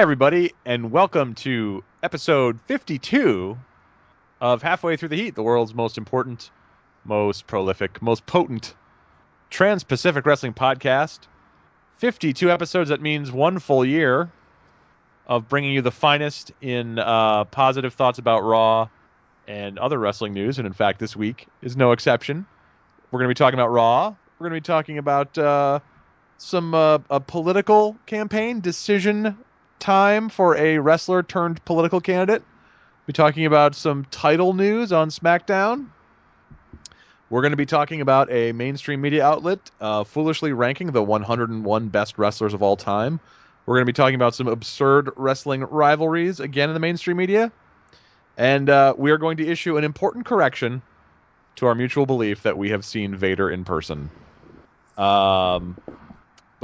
Hi, everybody, and welcome to episode 52 of Halfway Through the Heat, the world's most important, most prolific, most potent trans-Pacific wrestling podcast. 52 episodes, that means one full year of bringing you the finest in positive thoughts about Raw and other wrestling news, and in fact, this week is no exception. We're going to be talking about Raw. We're going to be talking about some a political campaign decision time for a wrestler turned political candidate. Be talking about some title news on SmackDown. We're going to be talking about a mainstream media outlet foolishly ranking the 101 best wrestlers of all time. We're going to be talking about some absurd wrestling rivalries again in the mainstream media. And we are going to issue an important correction to our mutual belief that we have seen Vader in person. But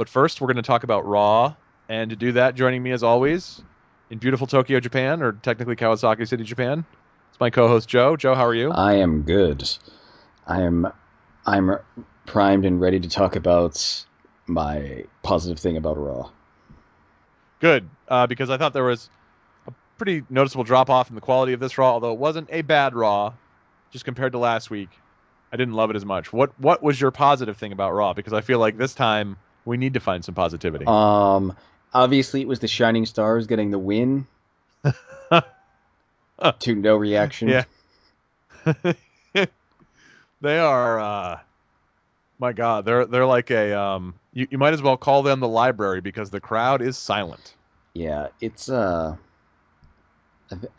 first, we're going to talk about Raw. And to do that, joining me as always in beautiful Tokyo, Japan, or technically Kawasaki City, Japan, it's my co-host Joe. Joe, how are you? I am good. I'm primed and ready to talk about my positive thing about Raw. Good, because I thought there was a pretty noticeable drop-off in the quality of this Raw, although it wasn't a bad Raw, just compared to last week. I didn't love it as much. What was your positive thing about Raw? Because I feel like this time we need to find some positivity. Obviously it was the Shining Stars getting the win. To no reaction. Yeah. They are my God, they're like a you might as well call them the library because the crowd is silent. Yeah, it's I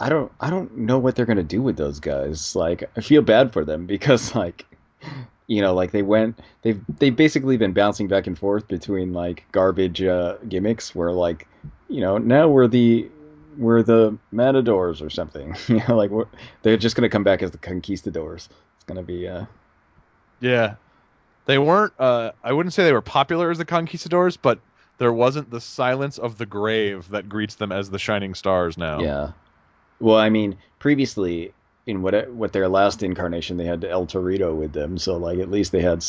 don't know what they're gonna do with those guys. Like, I feel bad for them because, like, like they've basically been bouncing back and forth between like garbage gimmicks where, like, now we're the Matadors or something. Like, they're just gonna come back as the Conquistadors. It's gonna be Yeah. They weren't I wouldn't say they were popular as the Conquistadors, but there wasn't the silence of the grave that greets them as the Shining Stars now. Yeah. Well, I mean, previously in what their last incarnation, they had El Torito with them, so like at least they had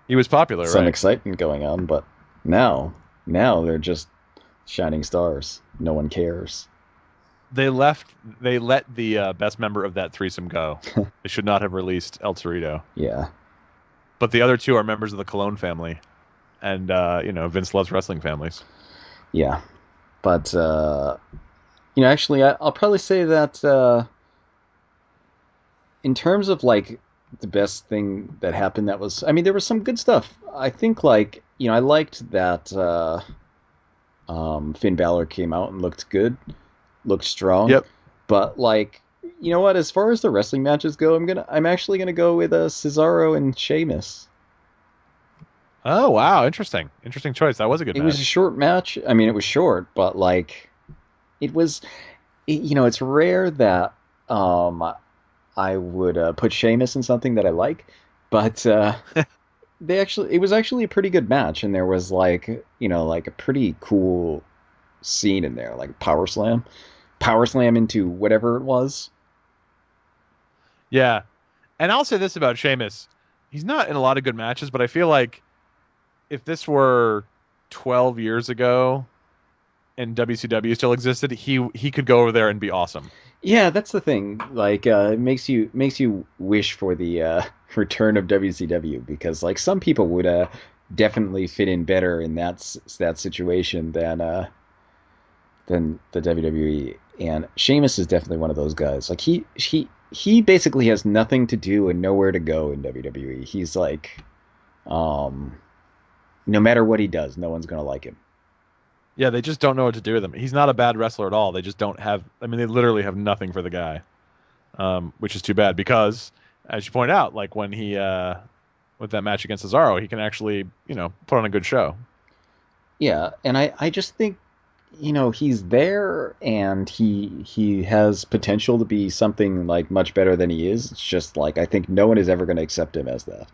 He was popular, some right? excitement going on. But now they're just shining stars. No one cares. They let the best member of that threesome go. They should not have released El Torito. Yeah. But the other two are members of the Cologne family. And Vince loves wrestling families. Yeah. But actually, I'll probably say that in terms of like the best thing that happened, I mean, there was some good stuff. I think, like, I liked that Finn Balor came out and looked good, looked strong. Yep. But, like, you know what? As far as the wrestling matches go, I'm actually gonna go with Cesaro and Sheamus. Oh, wow, interesting choice. That was a good It match. was a short match. I mean, it was short, but like, it was. It's rare that I would put Sheamus in something that I like, but it was actually a pretty good match, and there was, like, like a pretty cool scene in there, like power slam into whatever it was. Yeah. And I'll say this about Sheamus. He's not in a lot of good matches, but I feel like if this were 12 years ago and WCW still existed, he could go over there and be awesome. Yeah, that's the thing. Like, it makes you wish for the return of WCW, because, like, some people would definitely fit in better in that situation than the WWE. And Sheamus is definitely one of those guys. Like, he basically has nothing to do and nowhere to go in WWE. He's like, no matter what he does, no one's gonna like him. Yeah, they just don't know what to do with him. He's not a bad wrestler at all. They just don't have. I mean, they literally have nothing for the guy, which is too bad because, as you point out, like when he with that match against Cesaro, he can actually put on a good show. Yeah, and I just think, he's there, and he has potential to be something like much better than he is. It's just, like, I think no one is ever going to accept him as that,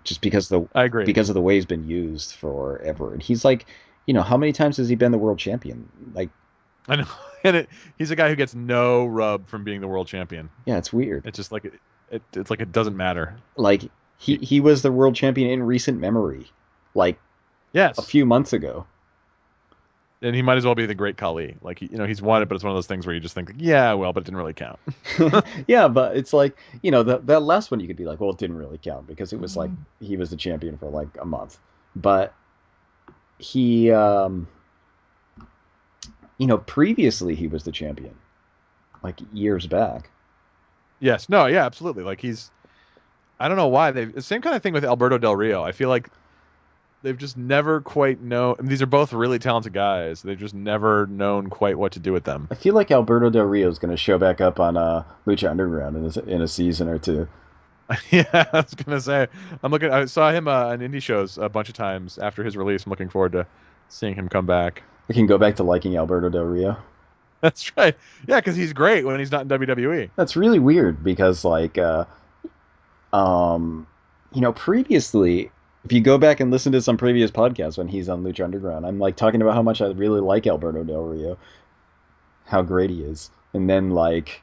just I agree. because of the way he's been used forever. And he's like, how many times has he been the world champion? Like, I know, and he's a guy who gets no rub from being the world champion. yeah, it's weird. It's just like it's like it doesn't matter. Like, he was the world champion in recent memory, like, Yes. a few months ago. And he might as well be the great Khali. Like, he's won it, but it's one of those things where you just think, like, yeah, well, but it didn't really count. Yeah, but it's like, that last one you could be like, well, it didn't really count because it was like he was the champion for like a month. But he, previously he was the champion, like years back. Yes. No, yeah, absolutely. Like, I don't know why. The same kind of thing with Alberto Del Rio. I feel like they've just never quite know. And these are both really talented guys. They've just never known quite what to do with them. I feel like Alberto Del Rio is going to show back up on Lucha Underground in a season or two. Yeah, I was gonna say. I saw him on indie shows a bunch of times after his release. I'm looking forward to seeing him come back. I can go back to liking Alberto Del Rio. That's right. Yeah, because he's great when he's not in WWE. That's really weird because like um previously, if you go back and listen to some previous podcasts when he's on Lucha Underground, I'm like talking about how much I really like Alberto Del Rio, how great he is. And then like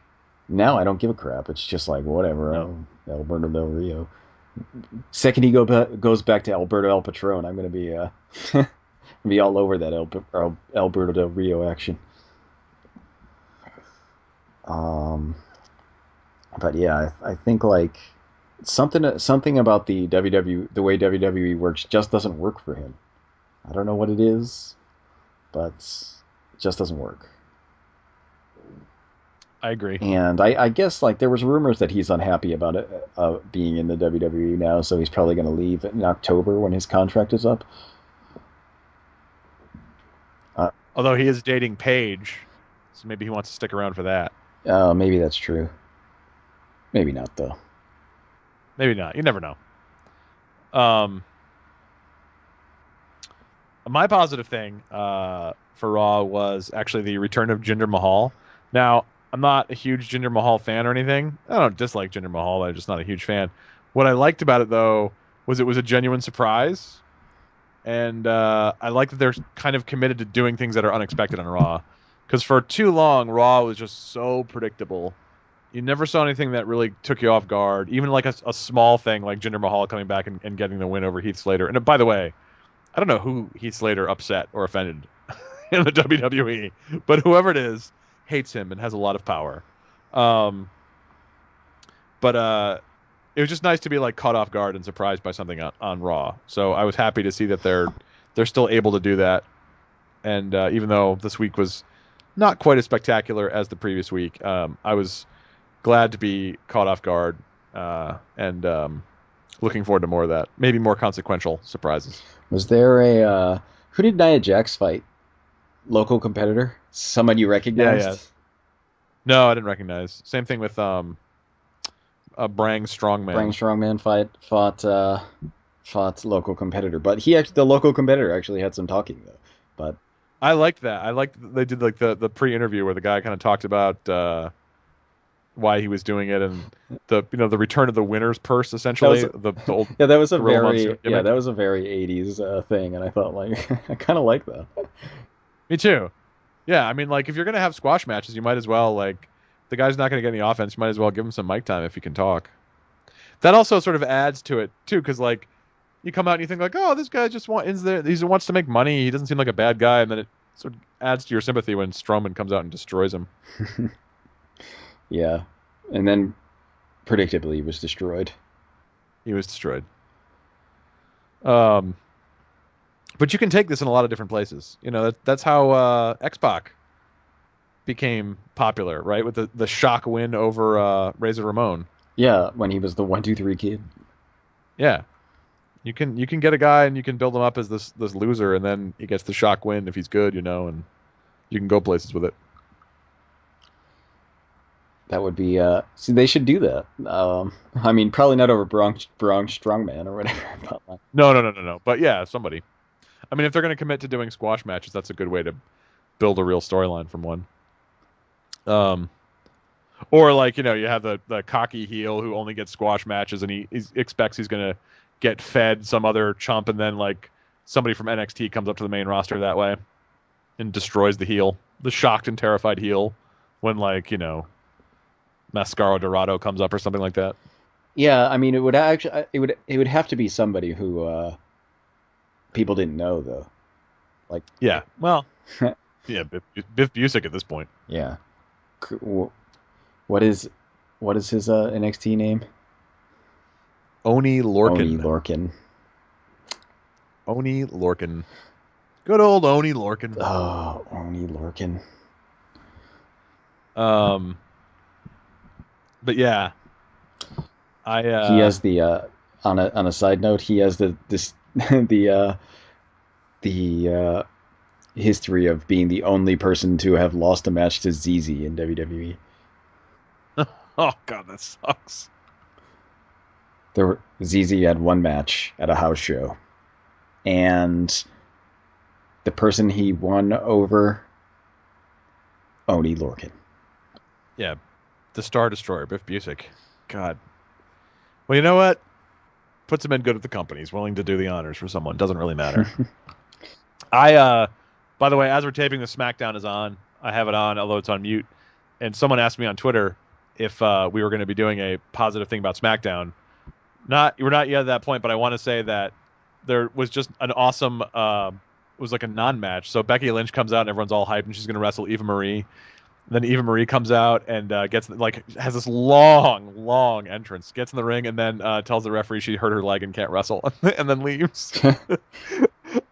now I don't give a crap. It's just like whatever. No. Alberto Del Rio. Second he goes back to Alberto El Patron, I'm gonna be be all over that Alberto Del Rio action. Um, but yeah, I think like something about the way WWE works just doesn't work for him. I don't know what it is, but it just doesn't work. I agree. And I guess like there was rumors that he's unhappy about it being in the WWE now, so he's probably going to leave in October when his contract is up. Although he is dating Paige, so maybe he wants to stick around for that. Maybe that's true. Maybe not though. Maybe not. You never know. Um, my positive thing for Raw was actually the return of Jinder Mahal. Now, I'm not a huge Jinder Mahal fan or anything. I don't dislike Jinder Mahal. I'm just not a huge fan. What I liked about it, though, was it was a genuine surprise. And I like that they're kind of committed to doing things that are unexpected on Raw. Because for too long, Raw was just so predictable. You never saw anything that really took you off guard. Even like a small thing like Jinder Mahal coming back and getting the win over Heath Slater. And by the way, I don't know who Heath Slater upset or offended in the WWE, but whoever it is hates him and has a lot of power. Um, but it was just nice to be like caught off guard and surprised by something on Raw. So I was happy to see that they're still able to do that. And even though this week was not quite as spectacular as the previous week, I was glad to be caught off guard and looking forward to more of that. Maybe more consequential surprises. Was there a who did Nia Jax fight? Local competitor? Someone you recognized? Yeah. No, I didn't recognize. Same thing with Brang Strongman. Brang Strongman fought local competitor, but the local competitor actually had some talking though. But I liked that. I liked they did like the pre-interview where the guy kind of talked about why he was doing it and the return of the winner's purse essentially. The old that was a very 80s thing, and I thought like I kind of like that. Me too. Yeah, I mean, like if you're gonna have squash matches, you might as well like the guy's not gonna get any offense. You might as well give him some mic time if he can talk. That also sort of adds to it too, because like you come out and you think like, oh, this guy just he wants to make money. He doesn't seem like a bad guy, and then it sort of adds to your sympathy when Strowman comes out and destroys him. Yeah, and then predictably he was destroyed. He was destroyed. But you can take this in a lot of different places. That's how X-Pac became popular, right? With the shock win over Razor Ramon. Yeah, when he was the 1-2-3 kid. Yeah, you can get a guy and you can build him up as this loser, and then he gets the shock win if he's good, and you can go places with it. That would be see, they should do that. I mean, probably not over Braun Strongman or whatever. No. But yeah, somebody. I mean, if they're going to commit to doing squash matches, that's a good way to build a real storyline from one. Or like, you have the cocky heel who only gets squash matches and he expects he's going to get fed some other chump, and then like somebody from NXT comes up to the main roster that way and destroys the heel, the shocked and terrified heel, when like, Mascaro Dorado comes up or something like that. Yeah, I mean, it would have to be somebody who people didn't know though. Like yeah, well, Yeah, Biff Busick at this point. Yeah. What is his NXT name? Oni Oni Lorcan. Lorcan. Oni Lorcan. Good old Oni Lorcan. Oh, Oni Lorcan. But yeah, I He has the on a side note, he has the the history of being the only person to have lost a match to ZZ in WWE. oh god, that sucks. ZZ had one match at a house show, and the person he won over, Oni Lorcan. Yeah, the Star Destroyer, Biff Busick. God. Well, you know what? Puts him in good with the company. He's willing to do the honors for someone. Doesn't really matter. By the way, as we're taping, the SmackDown is on. I have it on, although it's on mute. And someone asked me on Twitter if we were going to be doing a positive thing about SmackDown. We're not yet at that point, but I want to say that there was just an awesome. It was like a non-match. So Becky Lynch comes out and everyone's all hyped, and she's going to wrestle Eva Marie. Then Eva Marie comes out and has this long entrance, gets in the ring, and then tells the referee she hurt her leg and can't wrestle, and then leaves.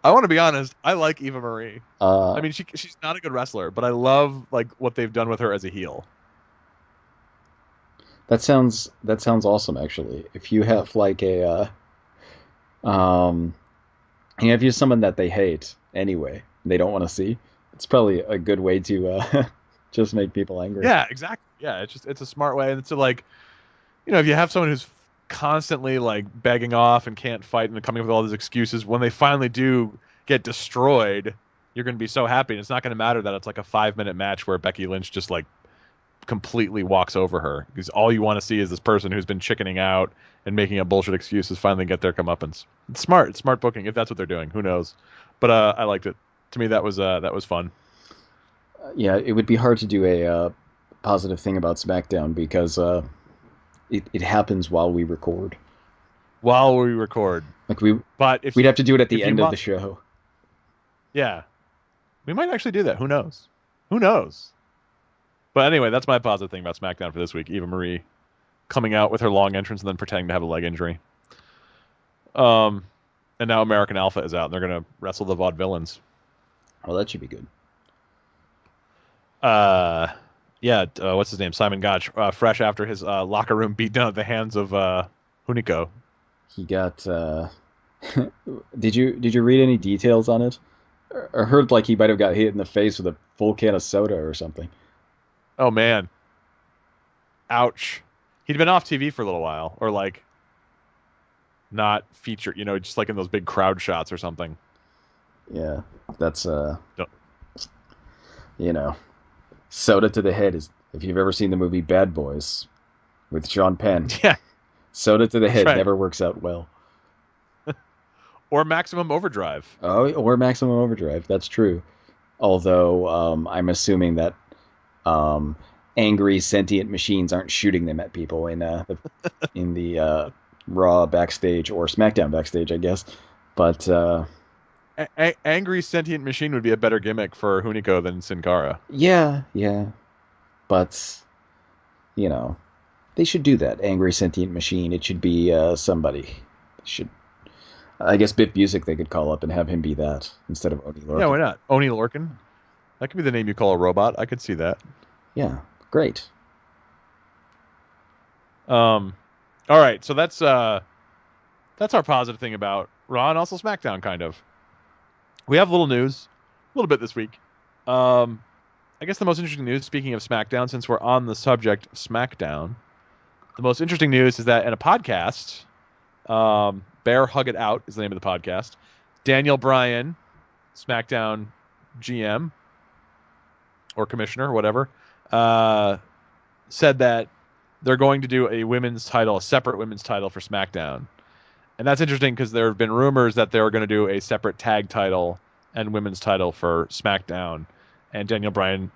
I want to be honest. I like Eva Marie. I mean, she's not a good wrestler, but I love like what they've done with her as a heel. That sounds awesome, actually. If you have like a if you're someone that they hate anyway, they don't want to see, it's probably a good way to just make people angry. Yeah, exactly. Yeah, it's a smart way, and it's like, if you have someone who's constantly like begging off and can't fight and coming up with all these excuses, when they finally do get destroyed, you're going to be so happy. And it's not going to matter that it's like a 5-minute match where Becky Lynch just like completely walks over her, because all you want to see is this person who's been chickening out and making up bullshit excuses finally get their comeuppance. It's smart. It's smart booking if that's what they're doing. Who knows? But I liked it. To me, that was fun. Yeah, it would be hard to do a positive thing about SmackDown because it happens while we record. While we record, Like we'd have to do it at the end of the show. Yeah, we might actually do that. Who knows? Who knows? But anyway, that's my positive thing about SmackDown for this week. Eva Marie coming out with her long entrance and then pretending to have a leg injury. And now American Alpha is out, and they're going to wrestle the Vaudevillains. Well, that should be good. Yeah, what's his name? Simon Gotch, fresh after his locker room beatdown at the hands of Hunico. He got. Did you read any details on it? I heard like he might have got hit in the face with a full can of soda or something. Oh man, ouch! He'd been off TV for a little while, or like not featured, just like in those big crowd shots or something. Yeah, that's soda to the head is, if you've ever seen the movie Bad Boys with Sean Penn. Yeah, soda to the head right. never works out well. Or Maximum Overdrive. Oh, or Maximum Overdrive. That's true. Although I'm assuming that angry sentient machines aren't shooting them at people in the Raw backstage or SmackDown backstage, I guess. But angry sentient machine would be a better gimmick for Hunico than Sin Cara. Yeah. But they should do that. Angry sentient machine. It should be somebody. I guess Biff Busick they could call up and have him be that instead of Oni Lorcan. Yeah, why not? Oni Lorcan. That could be the name you call a robot. I could see that. Yeah, great. All right, so that's our positive thing about Raw and also SmackDown, kind of. We have a little news, a little bit this week. I guess the most interesting news, speaking of SmackDown, since we're on the subject of SmackDown, the most interesting news is that in a podcast, Bear Hug It Out is the name of the podcast, Daniel Bryan, SmackDown GM or commissioner or whatever, said that they're going to do a separate women's title for SmackDown. And that's interesting because there have been rumors that they're going to do a separate tag title and women's title for SmackDown. And Daniel Bryan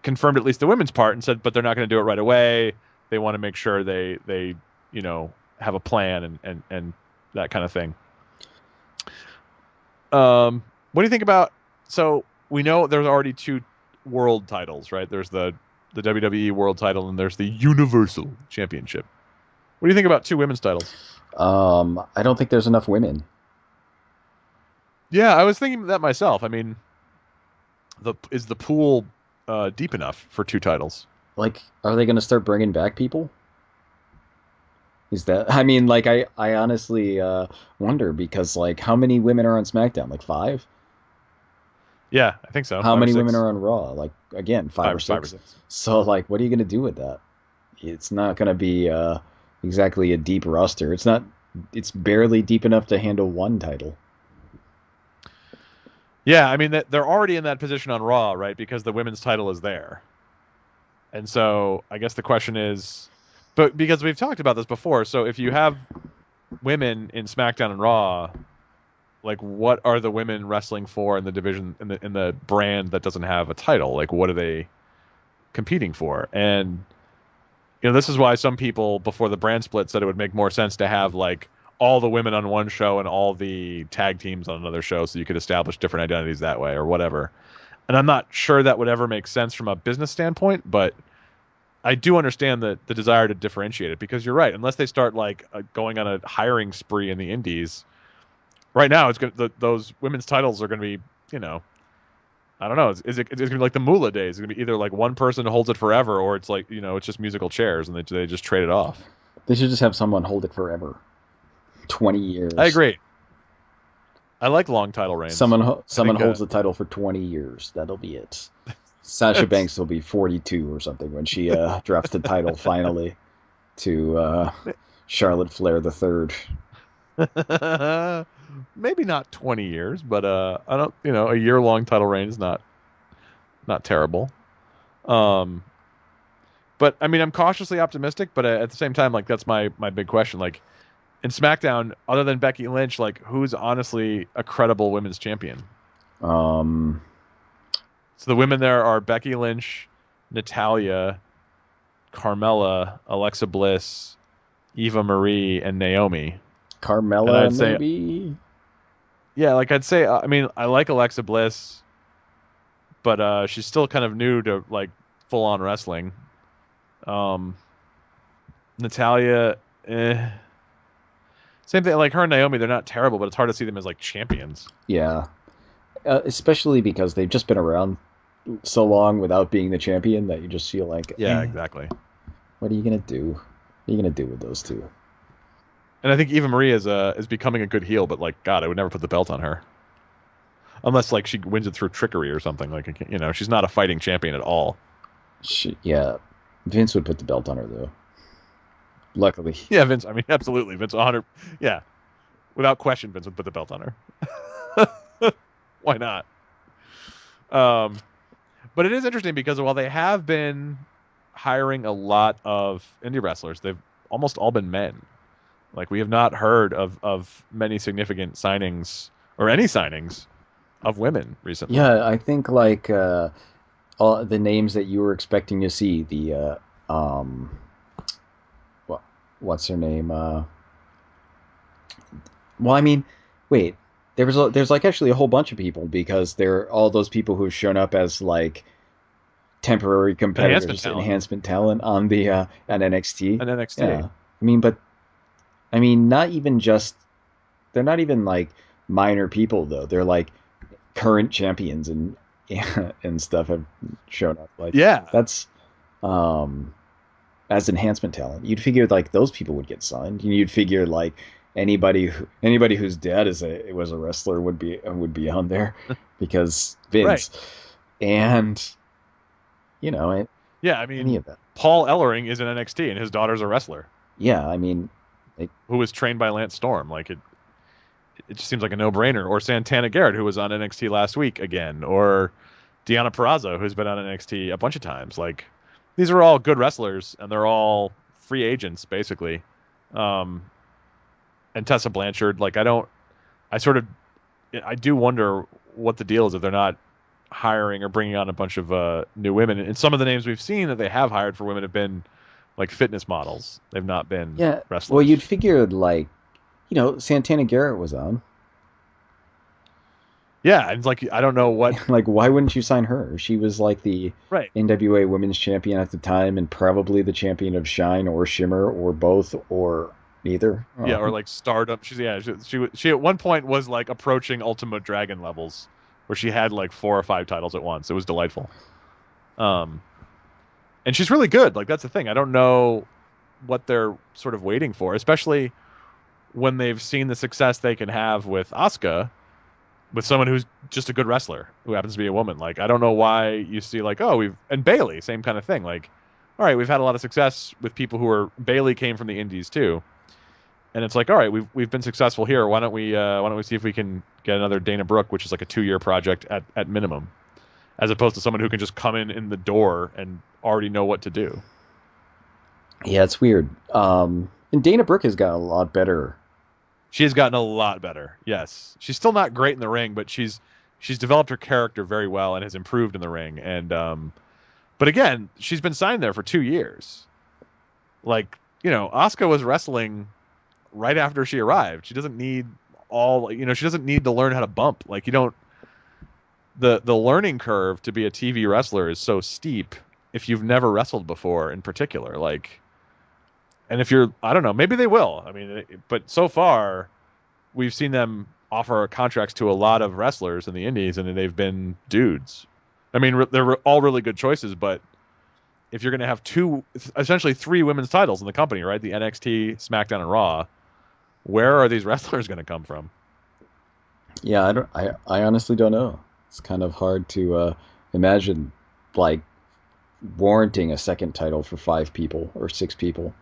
confirmed at least the women's part and said, but they're not going to do it right away. They want to make sure they have a plan and that kind of thing. What do you think about, so we know there's already two world titles, right? There's the WWE World Title and there's the Universal Championship. What do you think about two women's titles? I don't think there's enough women. Yeah, I was thinking that myself. I mean, is the pool deep enough for two titles? Like, are they going to start bringing back people? Is that? I mean, like, I honestly wonder because, like, how many women are on SmackDown? Like five? Yeah, I think so. How Five or many women six. are on Raw? Like, again, five or Five or six. six. So, like, what are you going to do with that? It's not going to be exactly a deep roster. It's not. It's barely deep enough to handle one title. Yeah, I mean they're already in that position on Raw, right? Because the women's title is there. And so I guess the question is, but because we've talked about this before, so if you have women in SmackDown and Raw, like what are the women wrestling for in the division in the brand that doesn't have a title? Like what are they competing for? And this is why some people before the brand split said it would make more sense to have like all the women on one show and all the tag teams on another show so you could establish different identities that way or whatever. And I'm not sure that would ever make sense from a business standpoint, but I do understand the desire to differentiate it because you're right. Unless they start like going on a hiring spree in the indies, right now it's those women's titles are going to be, I don't know. Is it it's going to be like the Moolah days? It's going to be either like one person holds it forever, or it's like it's just musical chairs and they just trade it off. They should just have someone hold it forever. 20 I years. agree. I like long title reigns. I Someone think holds the title for 20 years. That'll be it. Sasha Banks will be 42 or something when she drops the title finally to Charlotte Flair the third. maybe not 20 years, but I don't, a year-long title reign is not terrible. But I mean, I'm cautiously optimistic, but at the same time, like that's my big question. Like in SmackDown, other than Becky Lynch, like who's honestly a credible women's champion? Um, So the women there are Becky Lynch, Natalia, Carmella, Alexa Bliss, Eva Marie, and Naomi. And Carmella, I'd say, maybe? yeah, like I'd say, I mean, I like Alexa Bliss, but she's still kind of new to like full on wrestling. Um, Natalia, same thing. Like her and Naomi, they're not terrible, but it's hard to see them as like champions. Yeah. Yeah. Especially because they've just been around so long without being the champion that you just feel like, Yeah, exactly. what are you going to do? What are you going to do with those two? And I think Eva Marie is becoming a good heel, but like God, I would never put the belt on her unless like she wins it through trickery or something. Like she's not a fighting champion at all. Yeah. Vince would put the belt on her, though. Luckily. Yeah, Vince. I mean, absolutely, Vince. 100. Yeah, without question, Vince would put the belt on her. Why not? Um, but it is interesting because while they have been hiring a lot of indie wrestlers, they've almost all been men. Like we have not heard of many significant signings or any signings of women recently. Yeah, I think like all the names that you were expecting to see, the what what's her name? Well, I mean, wait, there's like actually a whole bunch of people because there are all those people who've shown up as like temporary Enhancement competitors, talent enhancement talent on the on NXT. and Yeah, NXT. I mean, not even just they're not even like minor people though. They're like current champions and stuff have shown up. Like Yeah, that's um as enhancement talent. You'd figure like those people would get signed. You'd figure like anybody whose dad was a wrestler would be on there because right. Vince and you know Yeah, I any mean, of that. Paul Ellering is in NXT and his daughter's a wrestler Yeah, I mean, like, who was trained by Lance Storm. Like it just seems like a no-brainer. Or Santana Garrett, who was on NXT last week again, or Deonna Purrazzo, who's been on NXT a bunch of times. Like these are all good wrestlers, and they're all free agents basically. Um, and Tessa Blanchard, like I do wonder what the deal is if they're not hiring or bringing on a bunch of new women. And some of the names we've seen that they have hired for women have been like fitness models. They've not been yeah. Well, wrestlers. you'd figure like Santana Garrett was on. Yeah, and it's like I don't know what. Like, why wouldn't you sign her? She was like the Right. NWA Women's Champion at the time, and probably the champion of Shine or Shimmer or both or neither. Yeah, or like Stardom. She at one point was like approaching Ultimate Dragon levels, where she had like 4 or 5 titles at once. It was delightful. Um, and she's really good. Like that's the thing. I don't know what they're sort of waiting for, especially when they've seen the success they can have with Asuka, with someone who's just a good wrestler who happens to be a woman. Like I don't know why you see like, oh, we've and Bailey, same kind of thing. Like, all right, we've had a lot of success with people who are Bailey came from the indies too. And it's like, all right, we've been successful here. Why don't we see if we can get another Dana Brooke, which is like a 2-year project at minimum, as opposed to someone who can just come in the door and already know what to do. Yeah, it's weird. And Dana Brooke has gotten a lot better. She has gotten a lot better. Yes, she's still not great in the ring, but she's developed her character very well and has improved in the ring. And but again, she's been signed there for 2 years. Like Asuka was wrestling right after she arrived. She doesn't need she doesn't need to learn how to bump. Like you don't the learning curve to be a TV wrestler is so steep if you've never wrestled before in particular. Like and if you're I don't know, maybe they will. I mean, but so far we've seen them offer contracts to a lot of wrestlers in the indies and they've been dudes. I mean, they're all really good choices, but if you're going to have essentially 3 women's titles in the company, right? The NXT, SmackDown, and Raw, where are these wrestlers going to come from? Yeah, I honestly don't know. It's kind of hard to imagine like warranting a second title for 5 people or 6 people.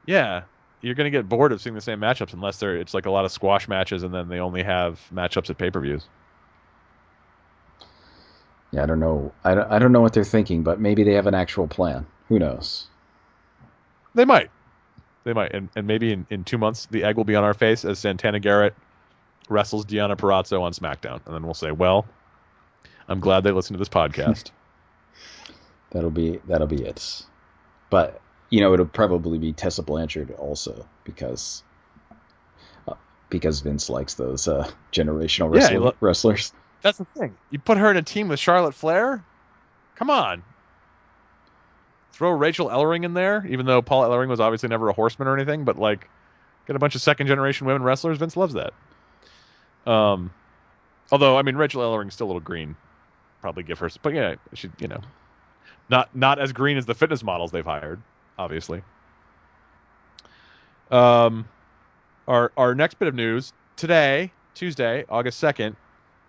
Yeah, you're going to get bored of seeing the same matchups unless it's like a lot of squash matches and then they only have matchups at pay-per-views. Yeah, I don't know. I don't know what they're thinking, but maybe they have an actual plan. Who knows? They might. They might. And maybe in 2 months, the egg will be on our face as Santana Garrett wrestles Deonna Purrazzo on SmackDown. And then we'll say, well, I'm glad they listened to this podcast. That'll be it. But it'll probably be Tessa Blanchard also because Vince likes those generational wrestlers. That's the thing. You put her in a team with Charlotte Flair? Come on. Throw Rachel Ellering in there, even though Paul Ellering was obviously never a horseman or anything, but like get a bunch of second-generation women wrestlers. Vince loves that. Although, I mean, Rachel Ellering's still a little green. Probably give her... But yeah, she, not as green as the fitness models they've hired, obviously. Our next bit of news today, Tuesday, August 2nd,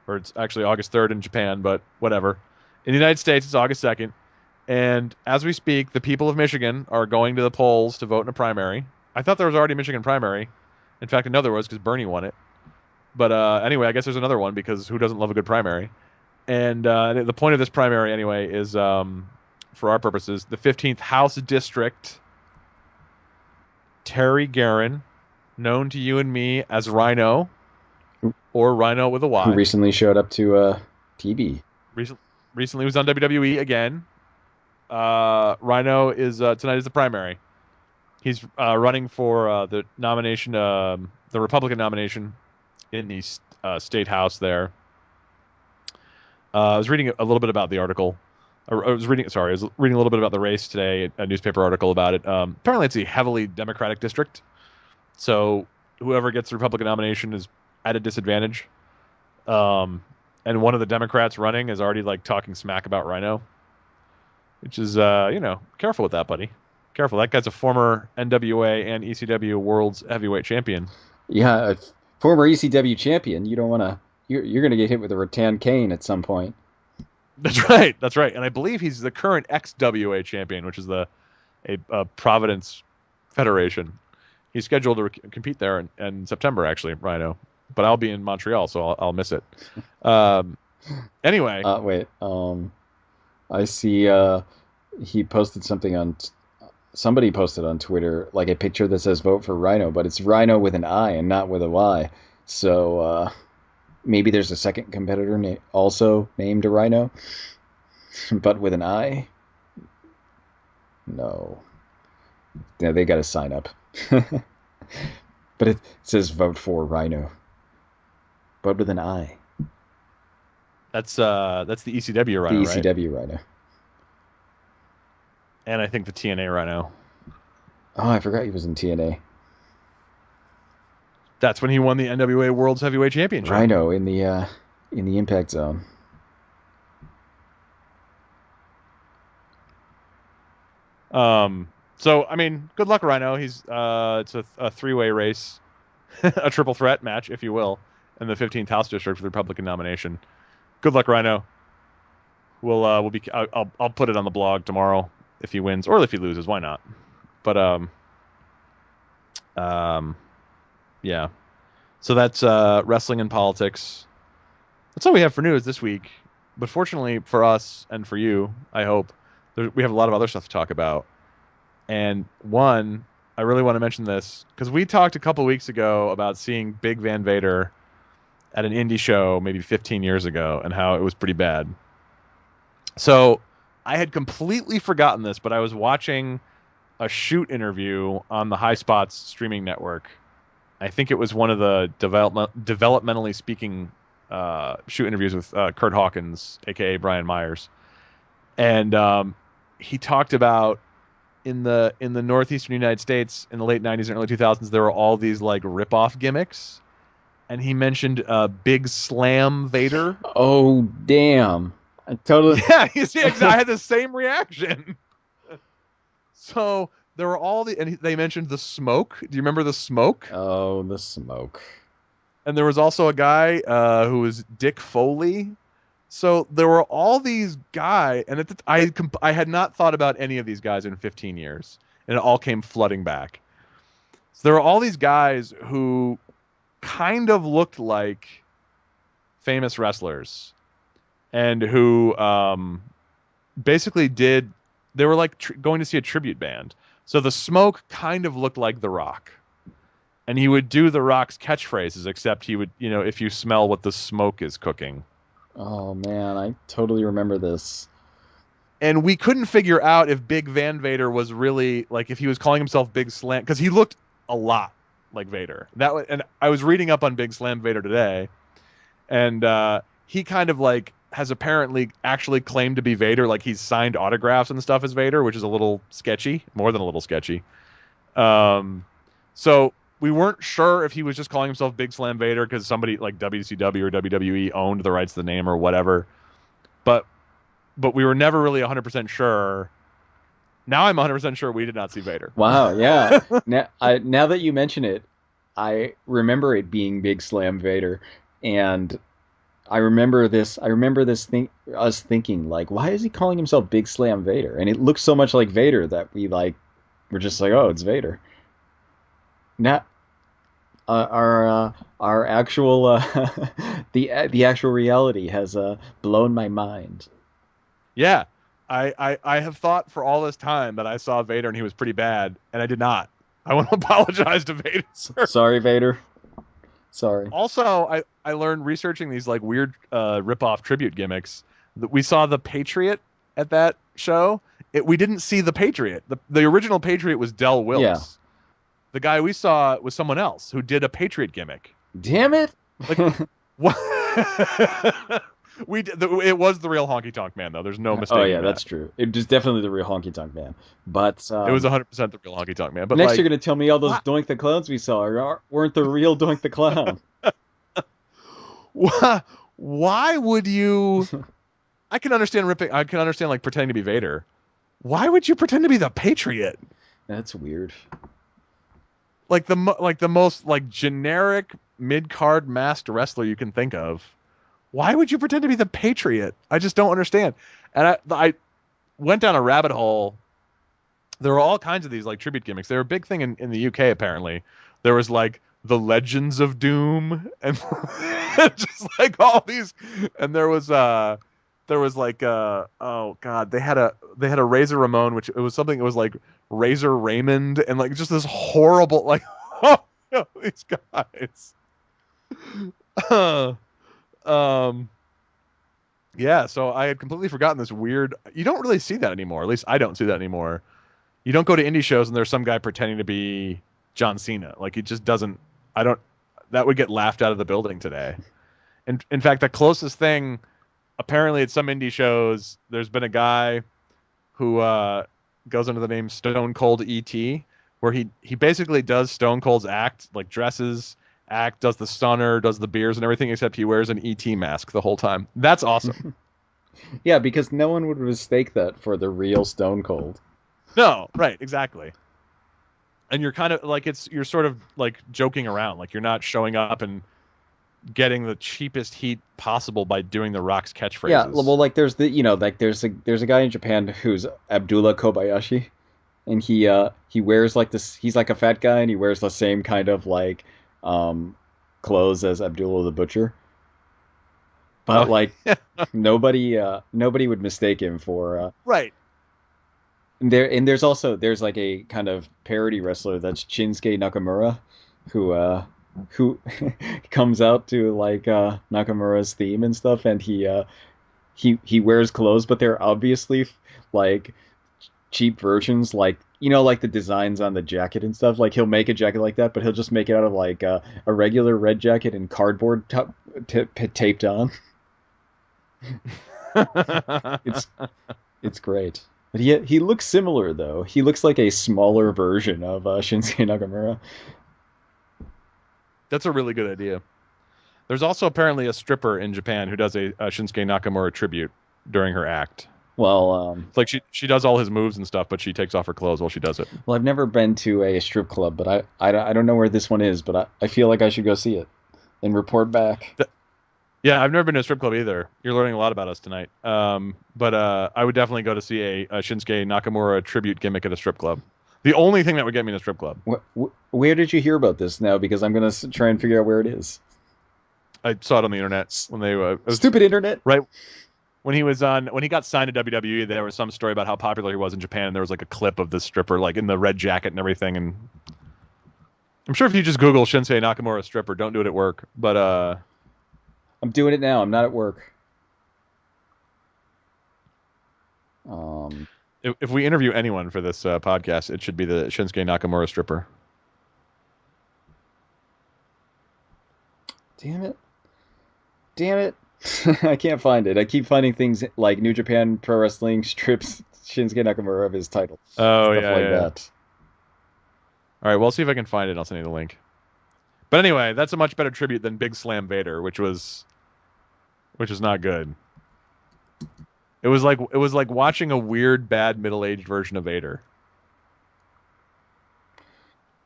or it's actually August 3rd in Japan, but whatever. In the United States, it's August 2nd. And as we speak, the people of Michigan are going to the polls to vote in a primary. I thought there was already a Michigan primary. In fact, I know there was because Bernie won it. But anyway, I guess there's another one because who doesn't love a good primary? And the point of this primary, anyway, is for our purposes, the 15th House District. Terry Guerin, known to you and me as Rhino, or Rhino with a Y. Who recently showed up to TV. Recently was on WWE again. Rhino is tonight is the primary. He's running for the nomination, the Republican nomination in the state house there. I was reading a little bit about the article. I was reading a little bit about the race today, a newspaper article about it. Apparently it's a heavily Democratic district. So whoever gets the Republican nomination is at a disadvantage. And one of the Democrats running is already like talking smack about Rhino, which is, careful with that, buddy. Careful. That guy's a former NWA and ECW World's Heavyweight Champion. Yeah, a former ECW champion. You don't want to. You're going to get hit with a rattan cane at some point. That's right. That's right. And I believe he's the current XWA champion, which is a Providence Federation. He's scheduled to compete there in September, actually, Rhino. But I'll be in Montreal, so I'll miss it. Anyway. Wait. I see he posted something on... Somebody posted on Twitter, like a picture that says vote for Rhino, but it's Rhino with an I and not with a Y. So maybe there's a second competitor also named Rhino, but with an I? No. Yeah, they got to sign up. But it says vote for Rhino. but with an I. That's the ECW The Rhino, right? ECW Rhino. And I think the TNA Rhino. Oh, I forgot he was in TNA. That's when he won the NWA World's Heavyweight Championship. Rhino in the Impact Zone. So I mean, good luck, Rhino. He's it's a three-way race, a triple threat match, if you will, in the 15th House District for the Republican nomination. Good luck, Rhino. We'll be. I'll put it on the blog tomorrow if he wins or if he loses. Why not? But yeah. So that's wrestling and politics. That's all we have for news this week. But fortunately for us and for you, I hope we have a lot of other stuff to talk about. And one, I really want to mention this because we talked a couple weeks ago about seeing Big Van Vader at an indie show maybe 15 years ago and how it was pretty bad. So I had completely forgotten this, but I was watching a shoot interview on the High Spots streaming network. I think it was one of the developmentally speaking shoot interviews with Kurt Hawkins, aka Brian Myers, and he talked about in the northeastern United States in the late 90s and early 2000s there were all these like rip-off gimmicks, and he mentioned Big Slam Vader. Oh damn! I totally. Yeah, you see, I had the same reaction. So there were and they mentioned the Smoke. Do you remember the Smoke? Oh, the Smoke. And there was also a guy who was Dick Foley. So there were all these guys, and I had not thought about any of these guys in 15 years, and it all came flooding back. So there were all these guys who kind of looked like famous wrestlers, and who basically they were like going to see a tribute band. So the Smoke kind of looked like The Rock. And he would do The Rock's catchphrases, except he would, if you smell what the smoke is cooking. Oh man, I totally remember this. And we couldn't figure out if Big Van Vader was really, like, if he was calling himself Big Slam, because he looked a lot like Vader. And I was reading up on Big Slam Vader today, and he kind of, like, has apparently actually claimed to be Vader, like he's signed autographs and stuff as Vader, which is a little sketchy, more than a little sketchy. So we weren't sure if he was just calling himself Big Slam Vader because somebody like WCW or WWE owned the rights to the name or whatever. But we were never really 100% sure. Now I'm 100% sure we did not see Vader. Wow, yeah. Now that you mention it, I remember it being Big Slam Vader, and I remember us thinking like, why is he calling himself Big Slam Vader? And it looks so much like Vader that we're just like, oh, it's Vader. Now, our actual the actual reality has blown my mind. Yeah, I have thought for all this time that I saw Vader and he was pretty bad, and I did not. I want to apologize to Vader. Sorry, Vader. Sorry. Also, I learned researching these like weird rip-off tribute gimmicks that we saw the Patriot at that show. We didn't see the Patriot. The original Patriot was Del Wilkes. Yeah. The guy we saw was someone else who did a Patriot gimmick. Damn it! Like, what? It was the real Honky Tonk Man, though. There's no mistake. Oh yeah, that's true. It was definitely the real Honky Tonk Man. But it was 100% the real Honky Tonk Man. But next, you're gonna tell me all those Doink the Clowns we saw weren't the real Doink the Clown. Why would you? I can understand ripping. I can understand like pretending to be Vader. Why would you pretend to be the Patriot? That's weird. Like the most like generic mid-card masked wrestler you can think of. Why would you pretend to be the Patriot? I just don't understand. And I went down a rabbit hole. There were all kinds of these like tribute gimmicks. They were a big thing in the UK apparently. There was like the Legends of Doom and just like all these. And there was like oh god, they had a Razor Ramon, which it was something. It was like Razor Raymond, and like just this horrible like oh no, these guys. Yeah, so I had completely forgotten this weird. You don't really see that anymore. At least I don't see that anymore. You don't go to indie shows and there's some guy pretending to be John Cena. Like it just doesn't. That would get laughed out of the building today. In fact, the closest thing, apparently at some indie shows, there's been a guy who goes under the name Stone Cold ET, where he basically does Stone Cold's act, like dresses, act, does the stunner, does the beers and everything, except he wears an ET mask the whole time. That's awesome. Yeah, because no one would mistake that for the real Stone Cold. No, right, exactly. And you're kind of like you're sort of like joking around, like you're not showing up and getting the cheapest heat possible by doing the Rock's catchphrases. Yeah, well, like there's there's a guy in Japan who's Abdullah Kobayashi, and he wears like this. He's like a fat guy, and he wears the same kind of like clothes as Abdullah the Butcher. But like nobody would mistake him for right. There's like a kind of parody wrestler that's Shinsuke Nakamura, who comes out to like Nakamura's theme and stuff, and he wears clothes, but they're obviously like cheap versions, like like the designs on the jacket and stuff. Like he'll make a jacket like that, but he'll just make it out of like a regular red jacket and cardboard taped on. It's great. But he looks similar though. He looks like a smaller version of Shinsuke Nakamura. That's a really good idea. There's also apparently a stripper in Japan who does a Shinsuke Nakamura tribute during her act. Well, it's like she does all his moves and stuff, but she takes off her clothes while she does it. Well, I've never been to a strip club, but I don't know where this one is, but I feel like I should go see it and report back. Yeah, I've never been to a strip club either. You're learning a lot about us tonight. But I would definitely go to see a Shinsuke Nakamura tribute gimmick at a strip club. The only thing that would get me in a strip club. Where did you hear about this now? Because I'm going to try and figure out where it is. I saw it on the internet when they stupid internet. Right. When he got signed to WWE, there was some story about how popular he was in Japan, and there was like a clip of this stripper like in the red jacket and everything. And I'm sure if you just Google Shinsuke Nakamura stripper, don't do it at work. But I'm doing it now. I'm not at work. If we interview anyone for this podcast, it should be the Shinsuke Nakamura stripper. Damn it. I can't find it. I keep finding things like New Japan Pro Wrestling strips Shinsuke Nakamura of his title. Oh, stuff like that. All right, well, I'll see if I can find it. I'll send you the link. But anyway, that's a much better tribute than Big Slam Vader, which was not good. It was like watching a weird, bad, middle-aged version of Vader.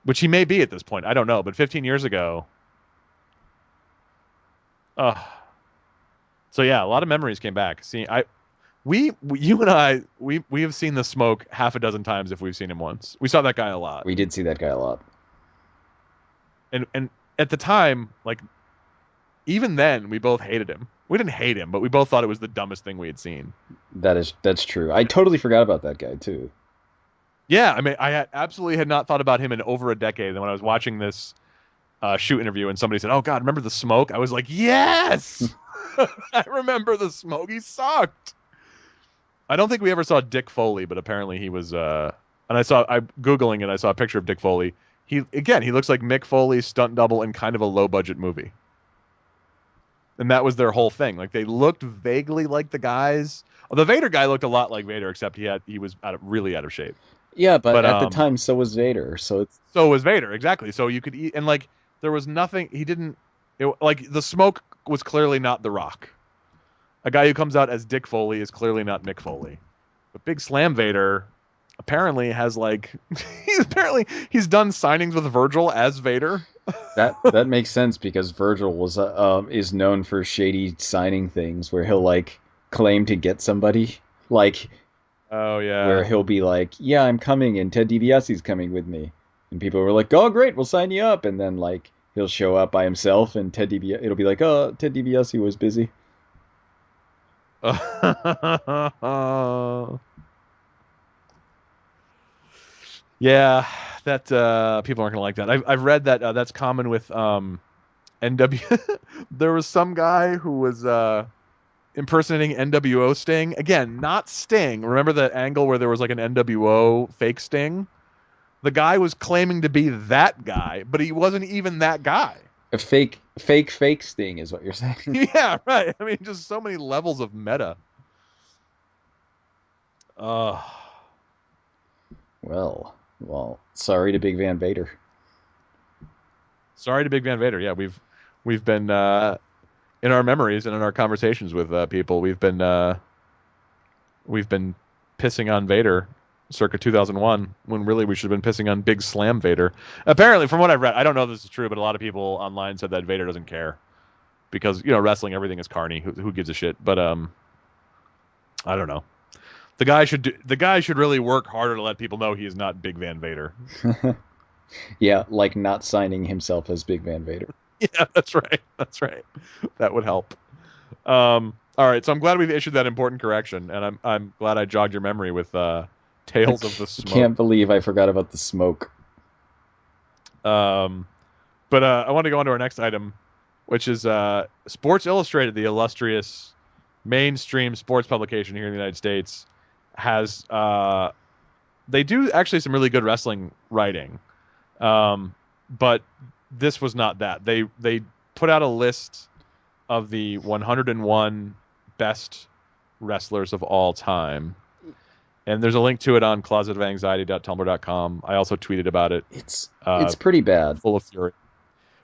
Which he may be at this point. I don't know. But 15 years ago. So yeah, a lot of memories came back. See, you and I have seen the Smoke half a dozen times if we've seen him once. We saw that guy a lot. We did see that guy a lot. And at the time, like, even then, we both hated him. We didn't hate him, but we both thought it was the dumbest thing we had seen. That's true. I totally forgot about that guy too. Yeah, I mean, I absolutely had not thought about him in over a decade. And when I was watching this shoot interview and somebody said, "Oh God, remember the Smoke?" I was like, "Yes, I remember the Smoke. He sucked." I don't think we ever saw Dick Foley, but apparently he was. And I Googling it. I saw a picture of Dick Foley. He looks like Mick Foley's stunt double in kind of a low budget movie. And that was their whole thing. Like they looked vaguely like the guys. The Vader guy looked a lot like Vader, except he was really out of shape. Yeah, but at the time, so was Vader. So was Vader, exactly. So you could eat, and like there was nothing. He didn't. Like the Smoke was clearly not The Rock. A guy who comes out as Dick Foley is clearly not Mick Foley. But Big Slam Vader apparently has like he's done signings with Virgil as Vader. That makes sense because Virgil is known for shady signing things where he'll like claim to get somebody like. Oh yeah. Where he'll be like, "Yeah, I'm coming, and Ted DiBiase's coming with me," and people were like, "Oh, great, we'll sign you up," and then like he'll show up by himself, and it'll be like, "Oh, Ted DiBiase was busy." Yeah, that people aren't gonna like that. I've read that that's common with NW. There was some guy who was impersonating NWO Sting. Again, not Sting. Remember the angle where there was like an NWO fake Sting? The guy was claiming to be that guy, but he wasn't even that guy. A fake Sting is what you're saying. Yeah, right. I mean, just so many levels of meta. Uh, Well, sorry to Big Van Vader. Sorry to Big Van Vader. Yeah, we've been in our memories and in our conversations with people, we've been pissing on Vader circa 2001 when really we should have been pissing on Big Slam Vader. Apparently, from what I've read, I don't know if this is true, but a lot of people online said that Vader doesn't care because wrestling everything is carny. Who gives a shit? But I don't know. The guy should really work harder to let people know he is not Big Van Vader. Yeah, like not signing himself as Big Van Vader. Yeah, that's right. That's right. That would help. All right, so I'm glad we've issued that important correction, and I'm glad I jogged your memory with Tales of the Smoke. Can't believe I forgot about the smoke. Um, but I want to go on to our next item, which is Sports Illustrated, the illustrious mainstream sports publication here in the United States, has they do actually some really good wrestling writing, but this was not that. They put out a list of the 101 best wrestlers of all time. And there's a link to it on closetofanxiety.tumblr.com. I also tweeted about it. It's pretty bad. Full of fury.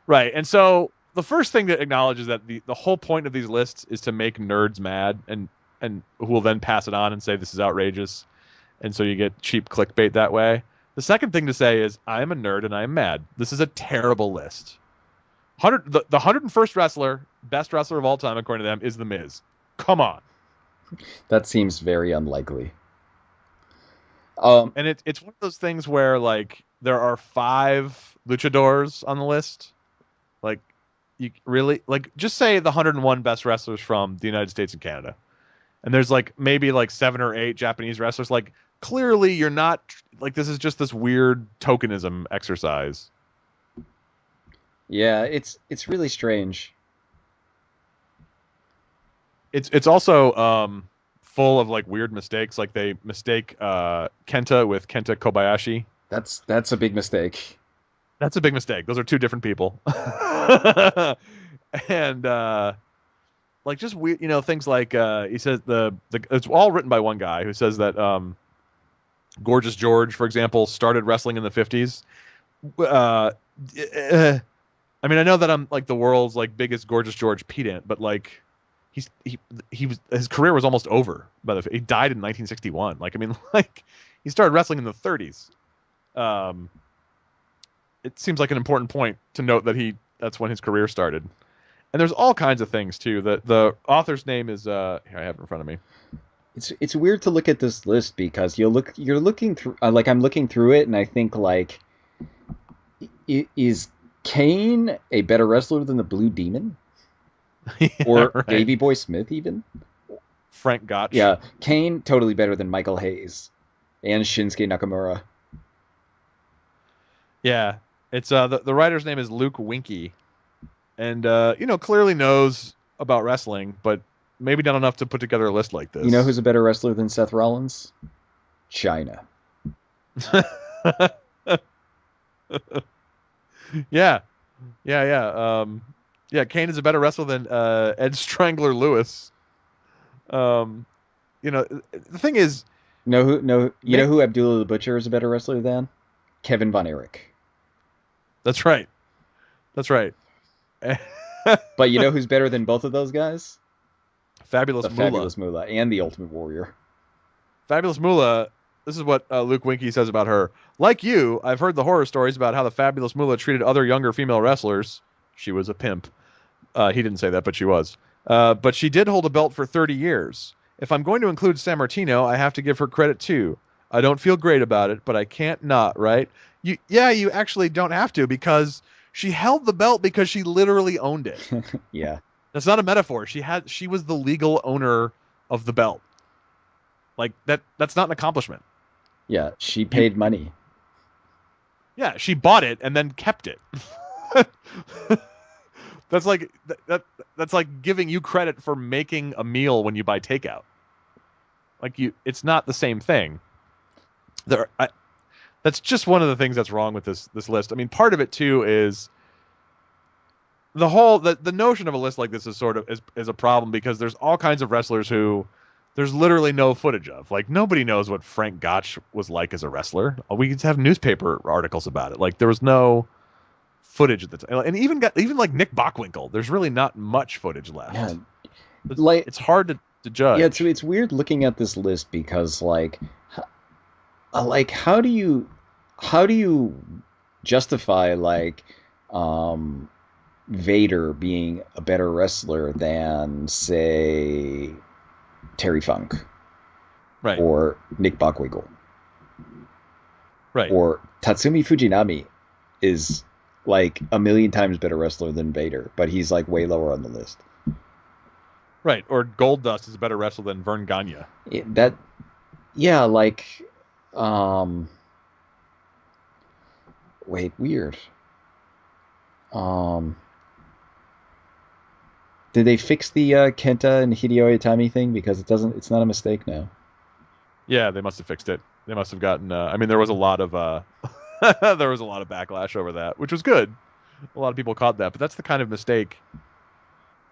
Right. And so the first thing that acknowledges that the whole point of these lists is to make nerds mad and who will then pass it on and say this is outrageous. And so you get cheap clickbait that way. The second thing to say is I am a nerd and I am mad. This is a terrible list. The 101st wrestler, best wrestler of all time, according to them, is The Miz. Come on. That seems very unlikely. And it's one of those things where like there are 5 luchadors on the list. Like you really like just say the 101 best wrestlers from the United States and Canada. And there's like maybe like 7 or 8 Japanese wrestlers. Like clearly you're not like this is just this weird tokenism exercise. Yeah, it's really strange. It's also full of like weird mistakes. Like they mistake Kenta with Kenta Kobayashi. That's a big mistake. That's a big mistake. Those are 2 different people. And like just weird, things like he says the it's all written by one guy who says that Gorgeous George, for example, started wrestling in the 50s. I mean, I know that I'm like the world's like biggest Gorgeous George pedant, but like he was his career was almost over he died in 1961. Like I mean, like he started wrestling in the 30s. It seems like an important point to note that that's when his career started. And there's all kinds of things too. The author's name is here I have it in front of me. It's weird to look at this list because you're looking through like I'm looking through it and I think like is Kane a better wrestler than the Blue Demon? Yeah, or right. Davey Boy Smith even? Frank Gotch. Yeah, Kane totally better than Michael Hayes and Shinsuke Nakamura. Yeah. It's the writer's name is Luke Winkie. And clearly knows about wrestling, but maybe not enough to put together a list like this. You know who's a better wrestler than Seth Rollins? China. Yeah. Yeah, Kane is a better wrestler than Ed Strangler Lewis. The thing is, You know who Abdullah the Butcher is a better wrestler than? Kevin Von Erich. That's right. But you know who's better than both of those guys? Fabulous Moolah. Fabulous Moolah and the Ultimate Warrior. Fabulous Moolah. This is what Luke Winkie says about her. Like you, I've heard the horror stories about how the Fabulous Moolah treated other younger female wrestlers. She was a pimp. He didn't say that, but she was. But she did hold a belt for 30 years. If I'm going to include Sammartino, I have to give her credit too. I don't feel great about it, but I can't not, right? You actually don't have to because she held the belt because she literally owned it. Yeah. That's not a metaphor. She was the legal owner of the belt. Like that's not an accomplishment. Yeah, she paid money. Yeah, she bought it and then kept it. That's like that's like giving you credit for making a meal when you buy takeout. Like it's not the same thing. That's just one of the things that's wrong with this list. I mean, part of it too is the notion of a list like this is sort of is a problem because there's all kinds of wrestlers who there's literally no footage of. Like nobody knows what Frank Gotch was like as a wrestler. We just have newspaper articles about it. Like there was no footage at the time, and even like Nick Bockwinkel, there's really not much footage left. Yeah, like it's hard to judge. Yeah, it's weird looking at this list because how do you justify Vader being a better wrestler than say Terry Funk, right, or Nick Bockwinkel, right, or Tatsumi Fujinami is like a million times better wrestler than Vader, but he's like way lower on the list. Right, or Goldust is a better wrestler than Vern Gagne. Wait, weird. Did they fix the Kenta and Hideo Itami thing? Because it's not a mistake now. Yeah, they must have fixed it. They must have gotten. I mean, there was a lot of there was a lot of backlash over that, which was good. A lot of people caught that, but that's the kind of mistake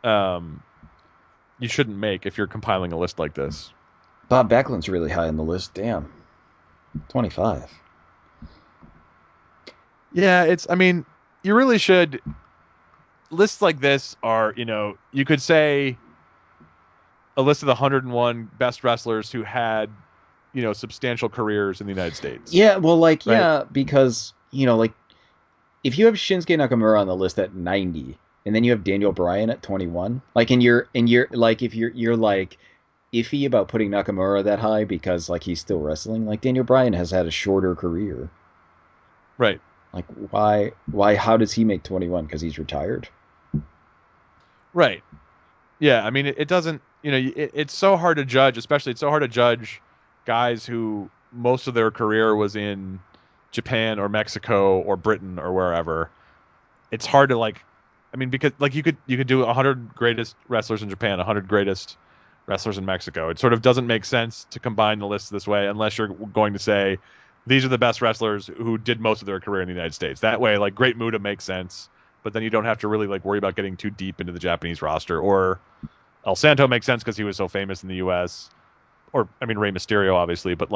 you shouldn't make if you're compiling a list like this. Bob Backlund's really high on the list. Damn, 25. Yeah, I mean, you really should. Lists like this are, you could say a list of the 101 best wrestlers who had, substantial careers in the United States. Yeah, well, right? Yeah, because, if you have Shinsuke Nakamura on the list at 90, and then you have Daniel Bryan at 21, if you're iffy about putting Nakamura that high because he's still wrestling, Daniel Bryan has had a shorter career. Right. How does he make 21? Because he's retired? Right. Yeah, I mean, it doesn't, it's so hard to judge, especially it's so hard to judge guys who most of their career was in Japan or Mexico or Britain or wherever. It's hard to because you could do 100 greatest wrestlers in Japan, 100 greatest wrestlers in Mexico. It sort of doesn't make sense to combine the lists this way unless you're going to say these are the best wrestlers who did most of their career in the United States. That way, Great Muta makes sense, but then you don't have to really worry about getting too deep into the Japanese roster. Or El Santo makes sense because he was so famous in the U.S. Or Rey Mysterio, obviously, but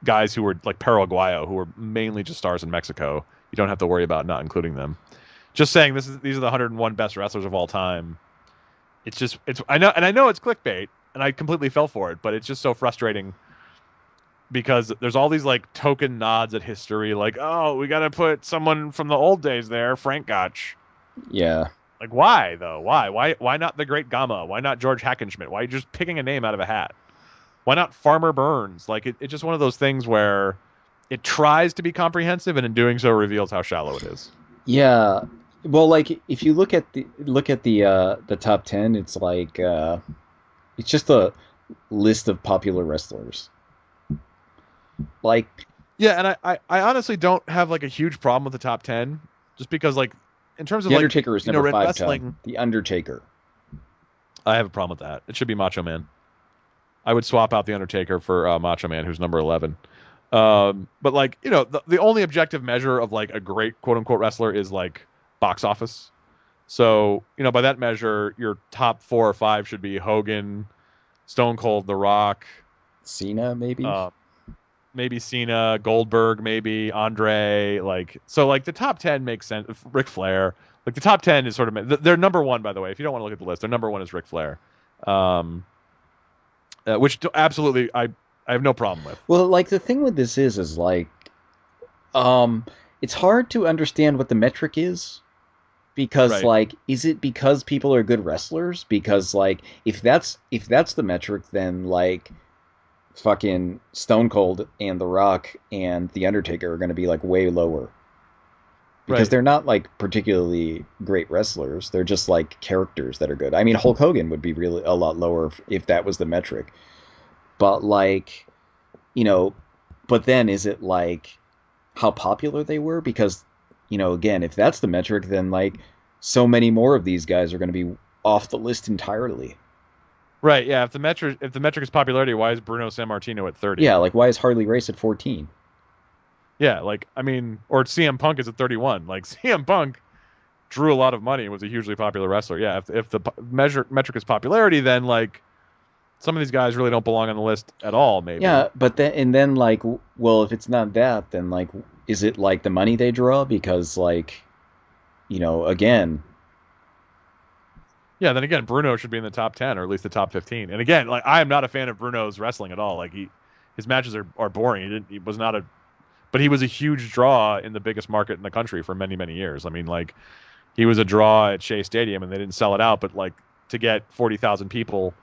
guys who were Perro Aguayo, who were mainly just stars in Mexico, you don't have to worry about not including them. Just saying these are the 101 best wrestlers of all time. I know it's clickbait, and I completely fell for it, but it's just so frustrating because there's all these token nods at history, oh, we got to put someone from the old days there, Frank Gotch. Yeah. Why though? Why not the Great Gama? Why not George Hackenschmidt? Why are you just picking a name out of a hat? Why not Farmer Burns? It's just one of those things where it tries to be comprehensive, and in doing so reveals how shallow it is. Yeah. Well, if you look at the top 10, it's it's just a list of popular wrestlers. Yeah, and I honestly don't have a huge problem with the top 10, just because in terms of The Undertaker is number 5. wrestling, The Undertaker. I have a problem with that. It should be Macho Man. I would swap out the Undertaker for Macho Man, who's number 11. But the only objective measure of a great quote unquote wrestler is box office. So by that measure, your top 4 or 5 should be Hogan, Stone Cold, The Rock, Cena, maybe. Maybe Cena, Goldberg, maybe Andre. The top 10 makes sense. Ric Flair. The top 10 is sort of they're number 1, by the way. If you don't want to look at the list, their number 1 is Ric Flair. Which absolutely I have no problem with. Well, the thing with this is it's hard to understand what the metric is, because right. Is it because people are good wrestlers? Because if that's the metric, then fucking Stone Cold and The Rock and The Undertaker are going to be way lower, because they're not particularly great wrestlers. They're just characters that are good. I mean, Hulk Hogan would be really a lot lower if that was the metric. But but then is it how popular they were? Because again, if that's the metric, then so many more of these guys are going to be off the list entirely. Right, yeah. If the metric is popularity, why is Bruno Sammartino at 30? Yeah, why is Harley Race at 14? Yeah, or CM Punk is at 31. CM Punk drew a lot of money and was a hugely popular wrestler. Yeah, if the metric is popularity, then like some of these guys really don't belong on the list at all. Maybe. Yeah, but then like, well, if it's not that, then like, is it like the money they draw? Because like, again, Yeah. Then again, Bruno should be in the top 10 or at least the top 15. And again, like I am not a fan of Bruno's wrestling at all. Like his matches are boring. He was not a, but he was a huge draw in the biggest market in the country for many many years. I mean, like he was a draw at Shea Stadium and they didn't sell it out, but like to get 40,000 people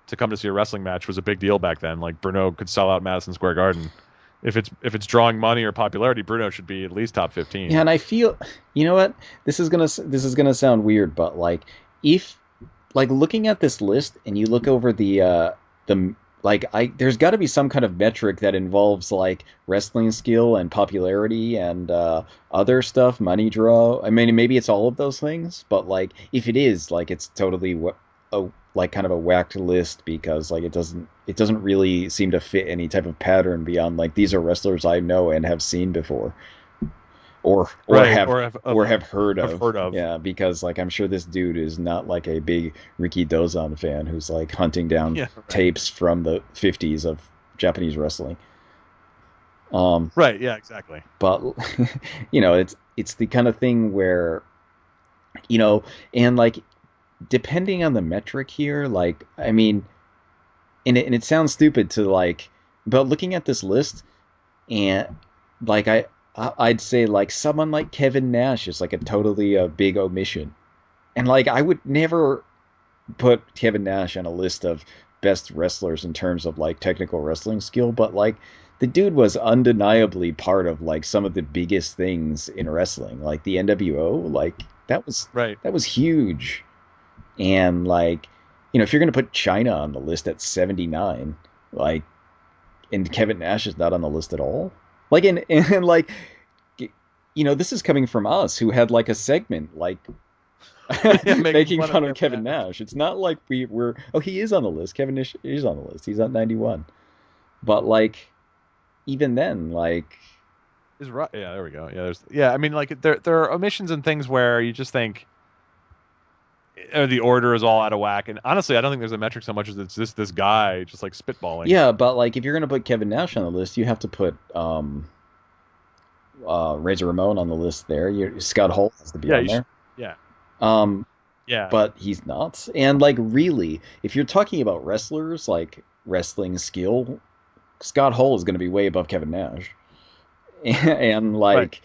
to come to see a wrestling match was a big deal back then. Like Bruno could sell out Madison Square Garden. If it's drawing money or popularity, Bruno should be at least top yeah, 15. and I feel, you know what? This is gonna sound weird, but like, if like looking at this list and you look over the like I there's got to be some kind of metric that involves like wrestling skill and popularity and other stuff, money draw. I mean, maybe it's all of those things, but like if it is, like it's totally a like kind of a whacked list because like it doesn't really seem to fit any type of pattern beyond like these are wrestlers I know and have seen before or Right. have Or have heard have of. heard of. Yeah, because like I'm sure this dude is not like a big Ricky Dozan fan who's like hunting down Yeah. Right. tapes from the 50s of Japanese wrestling. Um, Right. Yeah. Exactly. but it's the kind of thing where you know, and like depending on the metric here, like I mean, and it sounds stupid to like, but looking at this list and like I'd say like someone like Kevin Nash is like a totally big omission. And like I would never put Kevin Nash on a list of best wrestlers in terms of like technical wrestling skill, but like the dude was undeniably part of like some of the biggest things in wrestling, like the NWO, like that was Right. that was huge. And like, if you're gonna put China on the list at 79, like, and Kevin Nash is not on the list at all, like, and like, this is coming from us who had like a segment like Yeah. Making making fun of fun of Kevin Kevin Nash. Nash. It's not like we're oh he is on the list. Kevin Nash is on the list. He's at 91. But like even then, like Is right. Yeah. There we go. Yeah. I mean, like there are omissions and things where you just think the order is all out of whack. And honestly, I don't think there's a metric so much as it's this guy just like spitballing. yeah, but like if you're gonna put Kevin Nash on the list, you have to put Razor Ramon on the list there. Scott Hall has to be Yeah. on there. Yeah. Um, Yeah. but he's not. And like really, if you're talking about wrestlers like wrestling skill, Scott Hall is going to be way above Kevin Nash. And Right. like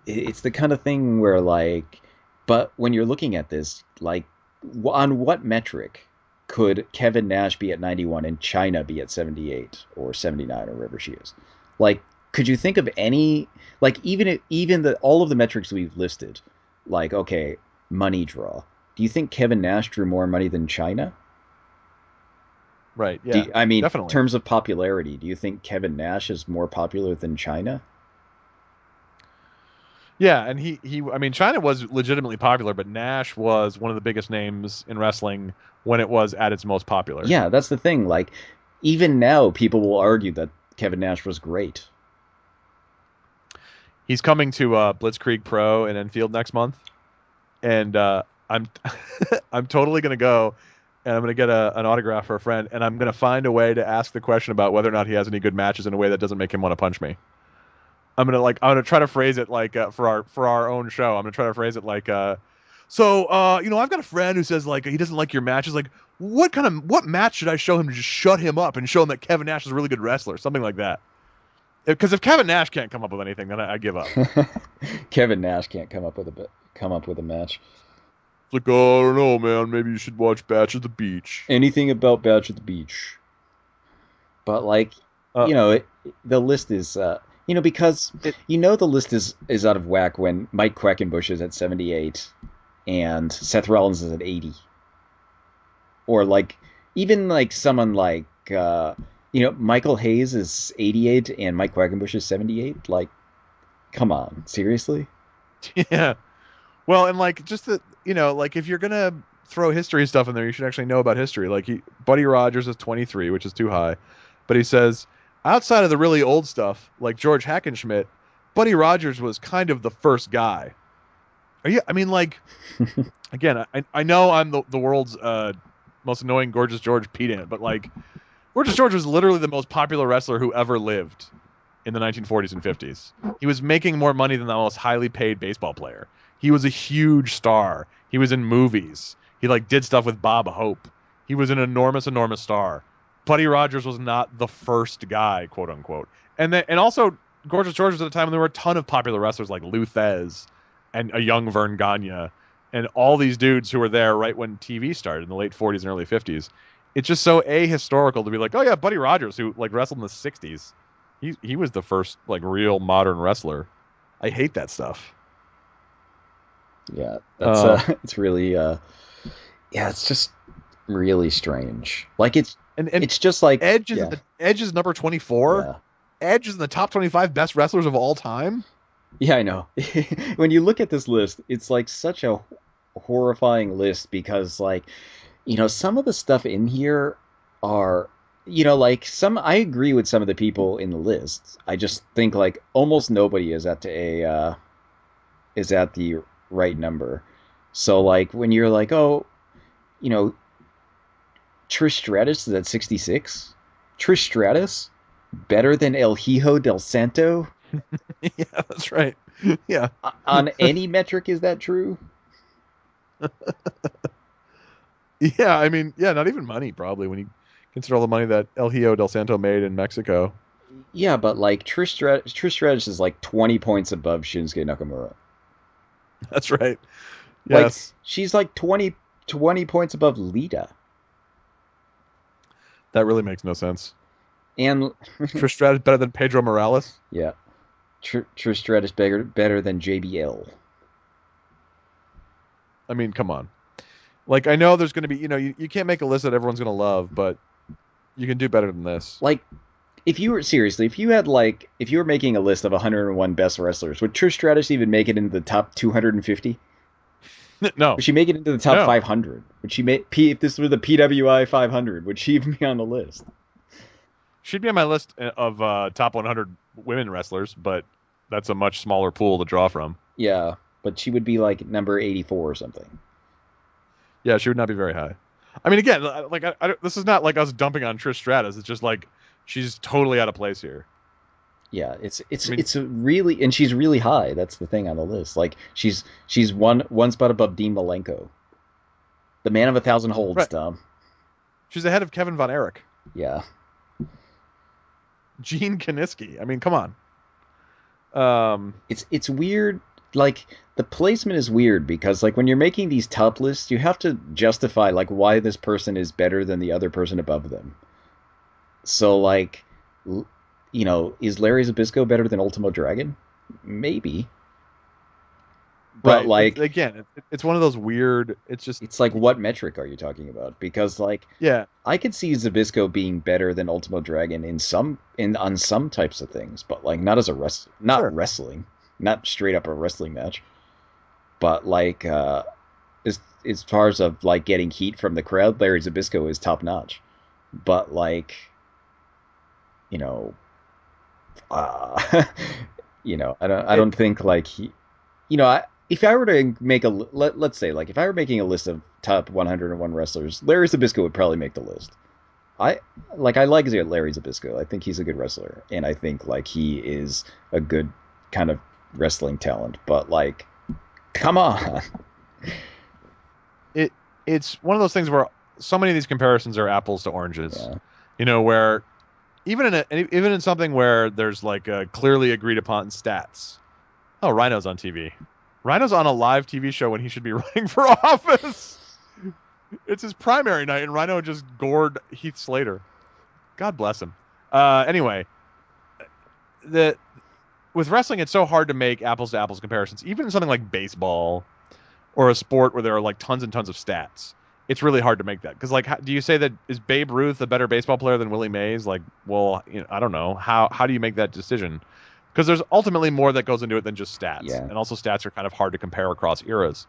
it's the kind of thing where like, but when you're looking at this, like on what metric could Kevin Nash be at 91 and China be at 78 or 79 or wherever she is? Like, could you think of any like even the all of the metrics we've listed, like okay, money draw. Do you think Kevin Nash drew more money than China? Right. Yeah. I mean, in Definitely. terms of popularity, do you think Kevin Nash is more popular than China? Yeah, and I mean China was legitimately popular, but Nash was one of the biggest names in wrestling when it was at its most popular. Yeah, that's the thing. Like, even now, people will argue that Kevin Nash was great. He's coming to Blitzkrieg Pro in Enfield next month, and I'm I'm totally gonna go, and I'm gonna get an autograph for a friend, and I'm gonna find a way to ask the question about whether or not he has any good matches in a way that doesn't make him want to punch me. I'm gonna try to phrase it like for our own show. I'm gonna try to phrase it like I've got a friend who says like he doesn't like your matches. Like what match should I show him to just shut him up and show him that Kevin Nash is a really good wrestler, something like that. Because if Kevin Nash can't come up with anything, then I give up. Kevin Nash can't come up with a match. It's like, oh, I don't know, man. Maybe you should watch Batch at the Beach. Anything about Batch at the Beach. But like, Uh, the list is because it, the list is out of whack when Mike Quackenbush is at 78 and Seth Rollins is at 80. Or like even like someone like Michael Hayes is 88 and Mike Quackenbush is 78. Like, come on, seriously? yeah. Well, and like just the like if you're gonna throw history stuff in there, you should actually know about history. Like Buddy Rogers is 23, which is too high, but he says outside of the really old stuff like George Hackenschmidt, Buddy Rogers was kind of the first guy. Yeah, I mean, like, again, I know I'm the world's most annoying Gorgeous George pedant, but like, Gorgeous George was literally the most popular wrestler who ever lived in the 1940s and 50s. He was making more money than the most highly paid baseball player. He was a huge star. He was in movies. He like did stuff with Bob Hope. He was an enormous, enormous star. Buddy Rogers was not the first guy, quote unquote. And also Gorgeous George was at a time when there were a ton of popular wrestlers like Lou Thez and a young Vern Gagne and all these dudes who were there right when TV started in the late 40s and early 50s. It's just so ahistorical to be like, oh yeah, Buddy Rogers, who like wrestled in the 60s. He was the first like real modern wrestler. I hate that stuff. Yeah, that's it's really yeah, it's just really strange. Like And it's just like yeah, Edge is number 24. yeah. Edge is in the top 25 best wrestlers of all time. Yeah, I know. When you look at this list, it's like such a horrifying list because like, some of the stuff in here are, like some I agree with some of the people in the list. I just think like almost nobody is at the right number. So like when you're like, "Oh, you know, Trish Stratus is at 66. Trish Stratus better than El Hijo del Santo Yeah, that's right. Yeah. on any metric, is that true?" Yeah, I mean, yeah, not even money probably when you consider all the money that El Hijo del Santo made in Mexico. Yeah, but like Trish Stratus is like 20 points above Shinsuke Nakamura. That's right. Like Yes. she's like 20 points above Lita. That really makes no sense. And Trish Stratus better than Pedro Morales? yeah, Trish Stratus better than JBL. I mean, come on. Like I know there's going to be, you can't make a list that everyone's going to love, but you can do better than this. Like if you were seriously, if you were making a list of 101 best wrestlers, would Trish Stratus even make it into the top 250? No. Would she make it into the top No. 500? Would she make if this were the PWI 500? Would she even be on the list? She'd be on my list of top 100 women wrestlers, but that's a much smaller pool to draw from. Yeah, but she would be like number 84 or something. Yeah, she would not be very high. I mean, again, like this is not like us dumping on Trish Stratus. It's just like she's totally out of place here. Yeah, I mean, it's a really, and she's really high. That's the thing on the list. Like she's one spot above Dean Malenko, the man of a thousand holds. right. Tom. She's ahead of Kevin Von Erich, Yeah, Gene Kaniski. I mean, come on. Um, it's weird. Like the placement is weird because like when you're making these top lists, you have to justify like why this person is better than the other person above them. So like, is Larry Zbyszko better than Ultimo Dragon? Maybe, but right. like Again, it's one of those weird. It's just it's like what metric are you talking about? Because like yeah, I could see Zbyszko being better than Ultimo Dragon in on some types of things, but like not as a sure. wrestling, not straight up a wrestling match. But like as far as of like getting heat from the crowd, Larry Zbyszko is top notch. But like you know, uh, I don't think like he, if I were to make let's say like if I were making a list of top 101 wrestlers, Larry Zbyszko would probably make the list. I like Larry Zbyszko. I think he's a good wrestler, and I think like he is a good kind of wrestling talent. But like, come on, It's one of those things where so many of these comparisons are apples to oranges. yeah, Where even in something where there's like a clearly agreed upon stats. Oh, Rhino's on TV. Rhino's on a live TV show when he should be running for office. It's his primary night, and Rhino just gored Heath Slater. God bless him. Anyway, the with wrestling, it's so hard to make apples to apples comparisons. Even in something like baseball or a sport where there are like tons and tons of stats, it's really hard to make that. Because like, do you say that is Babe Ruth a better baseball player than Willie Mays? Like, well, I don't know. How do you make that decision? Because there's ultimately more that goes into it than just stats, yeah, and also stats are kind of hard to compare across eras.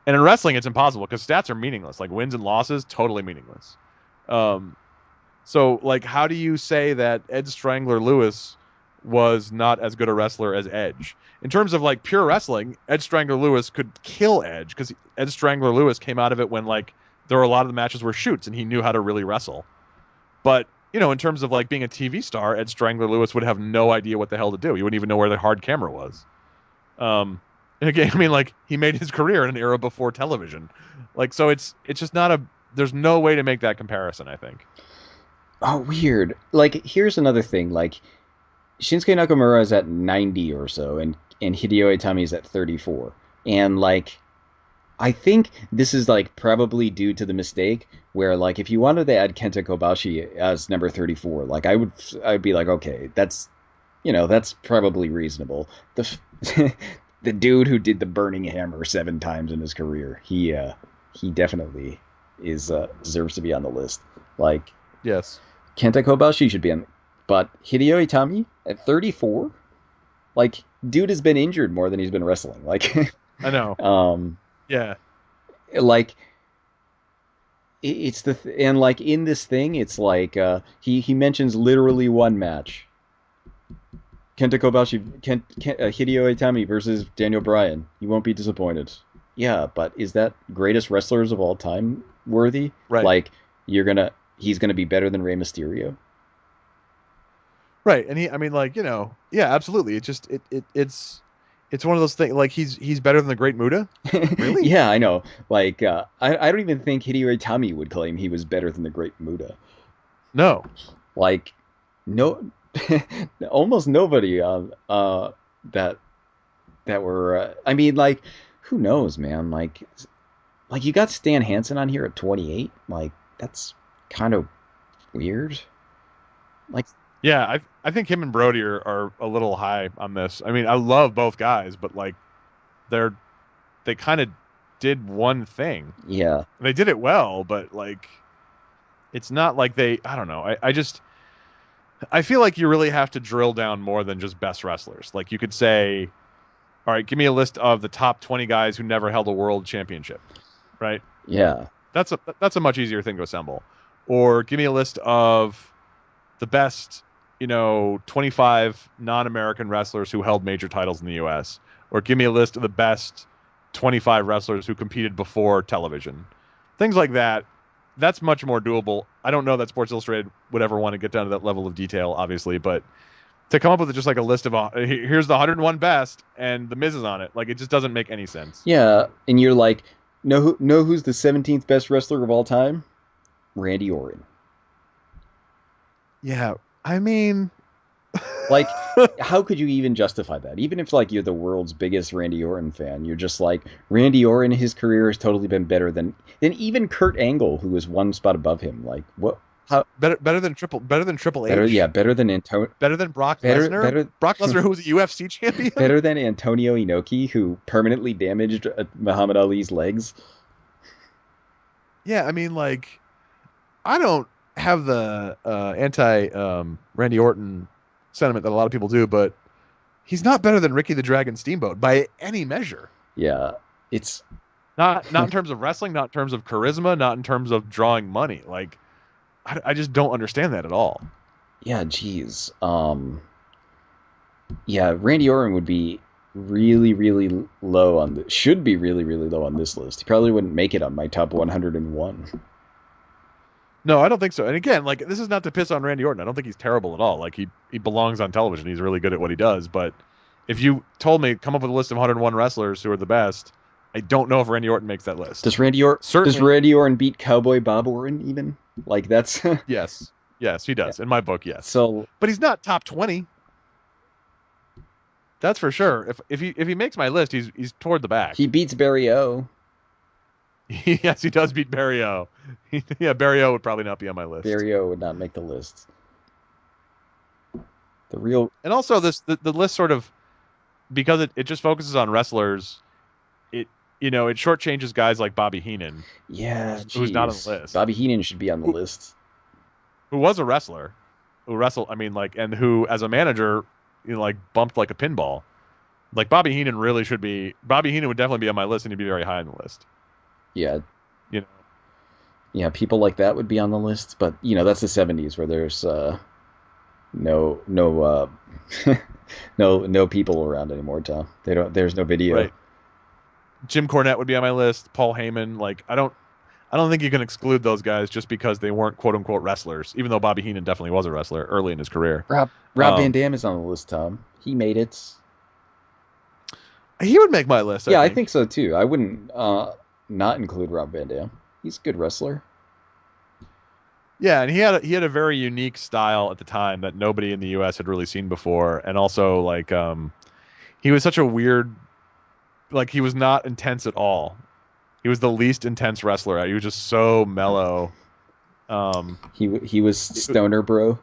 And in wrestling, it's impossible because stats are meaningless. Like wins and losses, totally meaningless. So like, how do you say that Ed Strangler Lewis was not as good a wrestler as Edge. In terms of like pure wrestling, Edge Strangler Lewis could kill Edge because Edge Strangler Lewis came out of it when like there were a lot of the matches were shoots and he knew how to really wrestle. But in terms of like being a TV star, Edge Strangler Lewis would have no idea what the hell to do. He wouldn't even know where the hard camera was. And again, I mean, like he made his career in an era before television, like so it's just not a. There's no way to make that comparison, I think. Oh, weird. Like, here's another thing. Like, Shinsuke Nakamura is at 90 or so, and Hideo Itami is at 34. And, like, I think this is, like, probably due to the mistake where, like, if you wanted to add Kenta Kobashi as number 34, like, I'd be like, okay, that's probably reasonable. The dude who did the Burning Hammer 7 times in his career, he definitely deserves to be on the list. Like, Yes. Kenta Kobashi should be on, but Hideo Itami at 34, like, dude has been injured more than he's been wrestling. Like, I know. Yeah. Like it's and like in this thing, it's like he mentions literally one match. Kenta Kobashi, Hideo Itami versus Daniel Bryan. You won't be disappointed. Yeah, but is that greatest wrestlers of all time worthy? Right. Like, he's gonna be better than Rey Mysterio? Right. And I mean, like, yeah, absolutely. It's one of those things. Like he's better than the Great Muta. Really? Yeah, I know. Like, I don't even think Hideo Itami would claim he was better than the Great Muta. No. Like, no, almost nobody that were. I mean, like, who knows, man? Like you got Stan Hansen on here at 28. Like, that's kind of weird. Like, yeah, I think him and Brody are a little high on this. I mean, I love both guys, but like they kind of did one thing. Yeah. They did it well, but like it's not like I don't know. I feel like you really have to drill down more than just best wrestlers. Like you could say, all right, give me a list of the top 20 guys who never held a world championship, right? Yeah. That's a much easier thing to assemble. Or give me a list of the best, 25 non-American wrestlers who held major titles in the U.S. Or give me a list of the best 25 wrestlers who competed before television. Things like that. That's much more doable. I don't know that Sports Illustrated would ever want to get down to that level of detail, obviously, but to come up with just like a list of here's the 101 best and the Miz is on it, like it just doesn't make any sense. Yeah, and you're like, know who's the 17th best wrestler of all time? Randy Orton. Yeah, I mean, like, how could you even justify that? Even if like you're the world's biggest Randy Orton fan, you're just like, Randy Orton, his career has totally been better than even Kurt Angle, who was one spot above him. Like, what? How better than Triple H? Better than better than Brock Lesnar. Brock Lesnar, who was a UFC champion. Better than Antonio Inoki, who permanently damaged Muhammad Ali's legs. Yeah, I mean, like, I don't have the anti Randy Orton sentiment that a lot of people do, but he's not better than Ricky the Dragon Steamboat by any measure. Yeah, it's not in terms of wrestling, not in terms of charisma, not in terms of drawing money. Like, I just don't understand that at all. Yeah, geez. Yeah, Randy Orton would be really, really low on should be really, really low on this list. He probably wouldn't make it on my top 101. No, I don't think so. And again, like, this is not to piss on Randy Orton. I don't think he's terrible at all. Like, he belongs on television. He's really good at what he does. But if you told me, come up with a list of 101 wrestlers who are the best, I don't know if Randy Orton makes that list. Does Randy Orton beat Cowboy Bob Orton even? Like, that's Yes, he does. Yeah. In my book, yes. So, but he's not top 20. That's for sure. If he makes my list, he's toward the back. He beats Barry O. Yes, he does beat Barry O. Yeah, Barry O would probably not be on my list. Barry O would not make the list. And also the list sort of, because it just focuses on wrestlers, it shortchanges guys like Bobby Heenan. Yeah, who's not on the list. Bobby Heenan should be on the list. Who was a wrestler, who wrestled. I mean, like, and who as a manager, like bumped like a pinball. Like Bobby Heenan really should be. Bobby Heenan would definitely be on my list, and he'd be very high on the list. Yeah. Yeah, people like that would be on the list, but that's the 70s where there's no No people around anymore, Tom. They don't. There's no video. Right. Jim Cornette would be on my list. Paul Heyman. Like I don't think you can exclude those guys just because they weren't quote unquote wrestlers. Even though Bobby Heenan definitely was a wrestler early in his career. Rob Van Dam is on the list, Tom. He made it. He would make my list. Yeah, I think so too. I wouldn't not include Rob Van Dam. He's a good wrestler. Yeah, and he had a very unique style at the time that nobody in the U.S. had really seen before, and also like he was such a weird, like he was not intense at all. He was the least intense wrestler. He was just so mellow. He was stoner bro.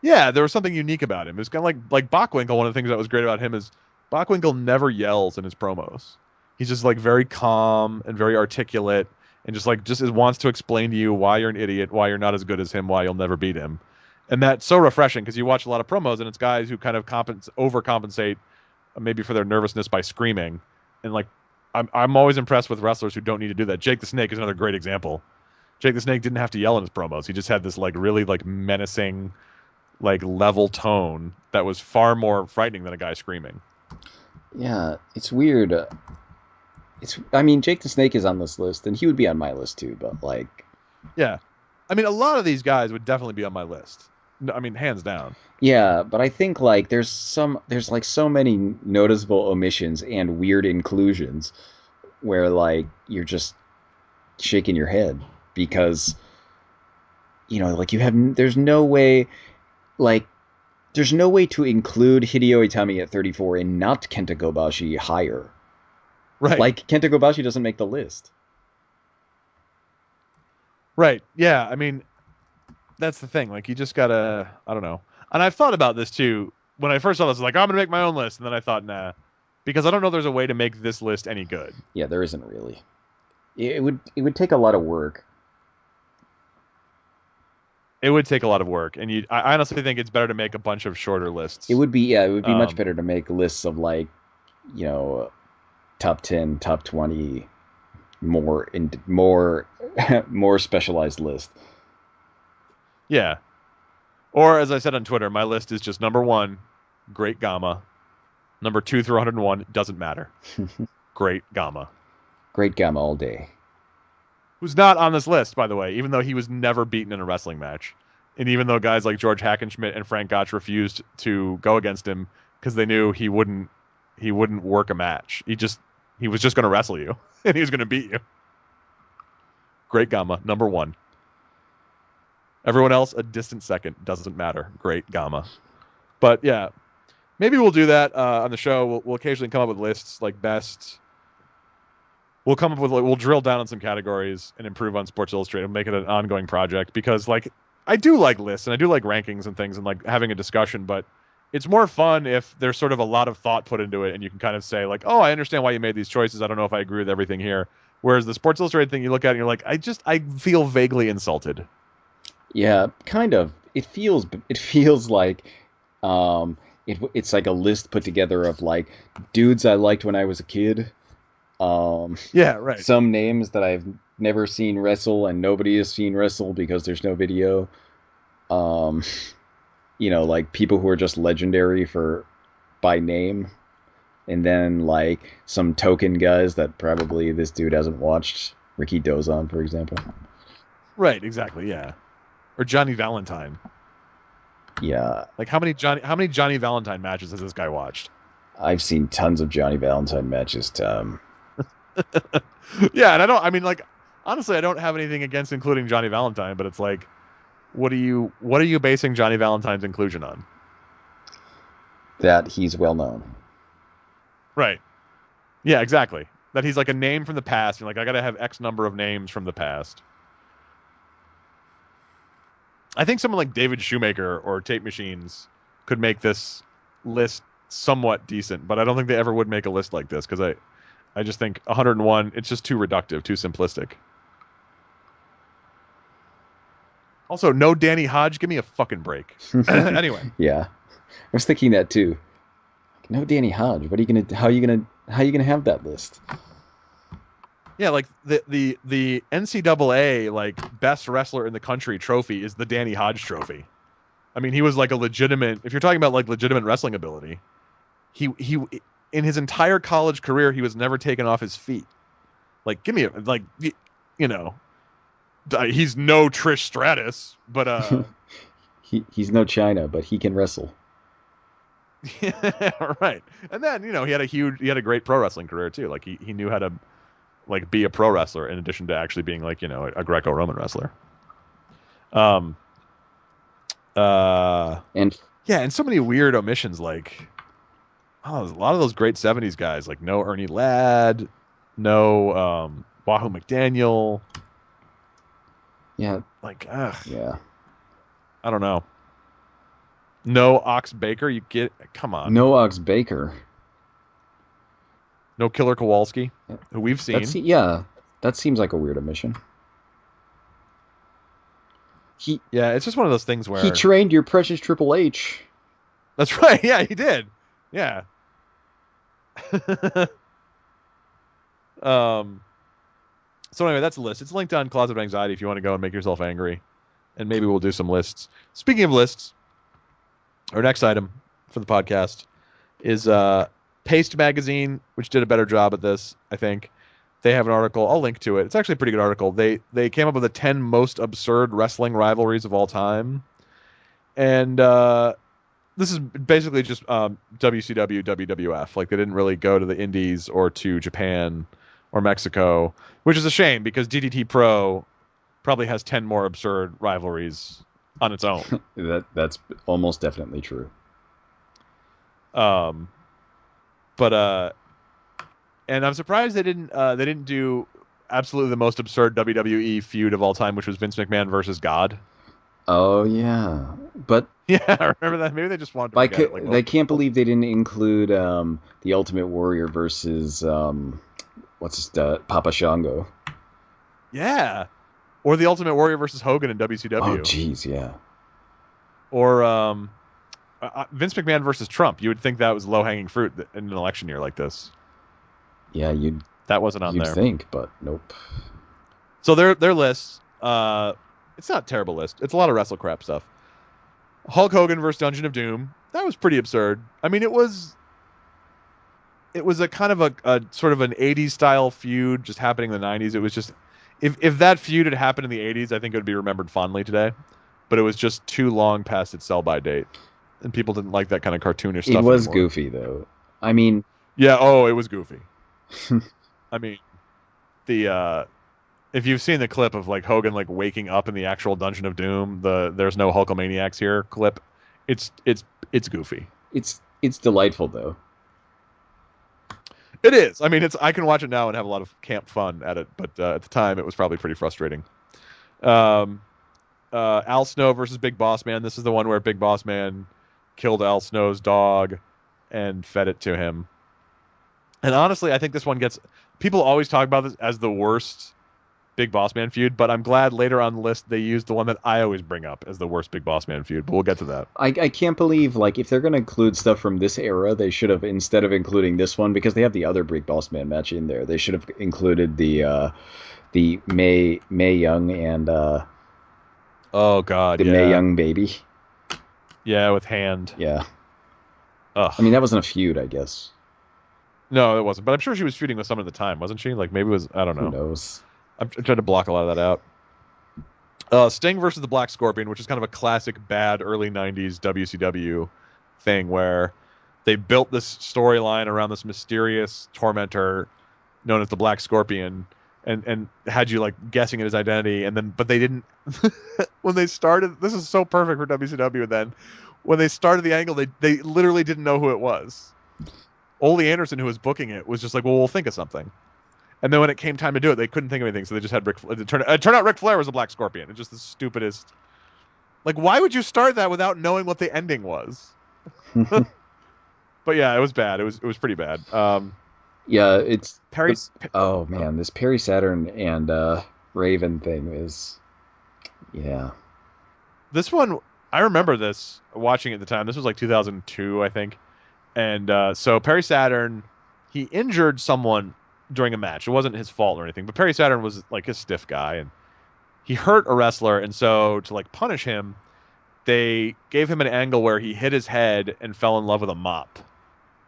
Yeah, there was something unique about him. It was kind of like Bockwinkel. One of the things that was great about him is Bockwinkel never yells in his promos. He's just like very calm and very articulate, and just wants to explain to you why you're an idiot, why you're not as good as him, why you'll never beat him. And that's so refreshing because you watch a lot of promos and it's guys who kind of overcompensate maybe for their nervousness by screaming. And like I'm always impressed with wrestlers who don't need to do that. Jake the Snake is another great example. Jake the Snake didn't have to yell in his promos. He just had this like really like menacing, like level tone that was far more frightening than a guy screaming. Yeah, it's weird. I mean, Jake the Snake is on this list, and he would be on my list too. But like, yeah, I mean, a lot of these guys would definitely be on my list. I mean, hands down. Yeah, but I think like there's like so many noticeable omissions and weird inclusions where like you're just shaking your head because like there's no way to include Hideo Itami at 34 and not Kenta Kobashi higher. Right. Like Kenta Kobashi doesn't make the list. Right. Yeah. I mean, that's the thing. Like, you just gotta. I don't know. And I've thought about this too. When I first saw this, I was like, I'm gonna make my own list, and then I thought, nah, because I don't know if there's a way to make this list any good. Yeah, there isn't really. It would take a lot of work. It would take a lot of work, and I honestly think it's better to make a bunch of shorter lists. It would be much better to make lists of like, top 10, top 20, more specialized list. Yeah. Or as I said on Twitter, my list is just number 1, Great Gama. Number 2 through 101 doesn't matter. Great Gama. Great Gama all day. Who's not on this list, by the way, even though he was never beaten in a wrestling match. And even though guys like George Hackenschmidt and Frank Gotch refused to go against him because they knew he wouldn't work a match. He was just going to wrestle you, and he was going to beat you. Great Gama, number 1. Everyone else, a distant second. Doesn't matter. Great Gama. But yeah, maybe we'll do that on the show. We'll occasionally come up with lists like best. We'll drill down on some categories and improve on Sports Illustrated and make it an ongoing project because like I do like lists and I do like rankings and things and like having a discussion, but it's more fun if there's sort of a lot of thought put into it and you can kind of say like, oh, I understand why you made these choices. I don't know if I agree with everything here. Whereas the Sports Illustrated thing, you look at it and you're like, I feel vaguely insulted. Yeah, kind of. It feels like it's like a list put together of like dudes I liked when I was a kid. Yeah, right. Some names that I've never seen wrestle and nobody has seen wrestle because there's no video. Like people who are just legendary by name, and then like some token guys that probably this dude hasn't watched. Ricky Dozon, for example. Right, exactly, yeah. Or Johnny Valentine. Yeah. Like how many Johnny Valentine matches has this guy watched? I've seen tons of Johnny Valentine matches, Tom. Yeah, and honestly, I don't have anything against including Johnny Valentine, but it's like, what are you basing Johnny Valentine's inclusion on? That he's well known. Right. Yeah, exactly. That he's like a name from the past. You're like, I gotta have X number of names from the past. I think someone like David Shoemaker or Tape Machines could make this list somewhat decent, but I don't think they ever would make a list like this because I just think 101, it's just too reductive, too simplistic. Also, no Danny Hodge. Give me a fucking break. Anyway. Yeah. I was thinking that too. No Danny Hodge. How are you gonna have that list? Yeah, like the NCAA like best wrestler in the country trophy is the Danny Hodge trophy. I mean, he was like a legitimate. If you're talking about like legitimate wrestling ability, he in his entire college career, he was never taken off his feet. Like, give me a like, you know, he's no Trish Stratus, but he's no China, but he can wrestle. yeah, right. And then he had a great pro wrestling career too. Like he knew how to like be a pro wrestler in addition to actually being like a Greco-Roman wrestler. And Yeah, and so many weird omissions like a lot of those great 70s guys, like no Ernie Ladd, no Wahoo McDaniel. yeah, Like yeah, I don't know. No Ox Baker, come on. no Ox Baker. No Killer Kowalski, who we've seen. That seems like a weird omission. Yeah, it's just one of those things where he trained your precious Triple H. That's right. Yeah, he did. Yeah. So anyway, that's a list. It's linked on Closet of Anxiety if you want to go and make yourself angry, and maybe we'll do some lists. Speaking of lists, our next item for the podcast is Paste Magazine, which did a better job at this, I think. They have an article. I'll link to it. It's actually a pretty good article. They came up with the 10 most absurd wrestling rivalries of all time, and this is basically just WCW, WWF. Like, they didn't really go to the Indies or to Japan or Mexico, which is a shame because DDT Pro probably has 10 more absurd rivalries on its own. That's almost definitely true. And I'm surprised they didn't do absolutely the most absurd WWE feud of all time, which was Vince McMahon versus God. Oh yeah, but yeah, I remember that. Maybe they just wanted to forget it. I can't believe they didn't include the Ultimate Warrior versus Papa Shango. Yeah, or the Ultimate Warrior versus Hogan in WCW. Oh jeez, yeah. Or Vince McMahon versus Trump. You would think that was low hanging fruit in an election year like this. Yeah, that wasn't on there. You'd think, but nope. So their lists. It's not a terrible list. It's a lot of wrestle crap stuff. Hulk Hogan versus Dungeon of Doom. That was pretty absurd. I mean, it was a kind of a sort of an 80s style feud just happening in the 90s. It was just, if that feud had happened in the 80s, I think it would be remembered fondly today. But it was just too long past its sell-by date. And people didn't like that kind of cartoonish stuff It was anymore. Goofy, though. I mean... Yeah, it was goofy. I mean, if you've seen the clip of like Hogan like waking up in the actual Dungeon of Doom, "There's no Hulkamaniacs here" clip, it's goofy. It's delightful though. It is. I mean, I can watch it now and have a lot of camp fun at it, but at the time it was probably pretty frustrating. Al Snow versus Big Boss Man. This is the one where Big Boss Man killed Al Snow's dog and fed it to him. And honestly, I think this one people always talk about this as the worst Big Boss Man feud, but I'm glad later on the list they used the one that I always bring up as the worst Big Boss Man feud, but we'll get to that. I can't believe, like, if they're going to include stuff from this era, they should have, instead of including this one, because they have the other Big Boss Man match in there, they should have included the Mae Young and oh god, the Mae Young baby. Yeah, with Hand. Yeah. Ugh. I mean, that wasn't a feud, I guess. No, it wasn't. But I'm sure she was feuding with someone at the time, wasn't she? Like, maybe it was, I don't know. Who knows? I'm trying to block a lot of that out. Sting versus the Black Scorpion, which is kind of a classic bad early 90s WCW thing where they built this storyline around this mysterious tormentor known as the Black Scorpion and had you like guessing at his identity. But they didn't, when they started, this is so perfect for WCW then, when they started the angle, they literally didn't know who it was. Ole Anderson, who was booking it, was just like, well, we'll think of something. And then when it came time to do it, they couldn't think of anything, so they just had it turned out Ric Flair was a Black Scorpion. It's just the stupidest. Like, why would you start that without knowing what the ending was? But yeah, it was bad. It was pretty bad. Yeah, it's Perry. Oh man, this Perry Saturn and Raven thing is, yeah. This one, I remember this watching it at the time. This was like 2002, I think. And so Perry Saturn, he injured someone during a match. It wasn't his fault or anything, but Perry Saturn was like a stiff guy, and he hurt a wrestler. And so to like punish him, they gave him an angle where he hit his head and fell in love with a mop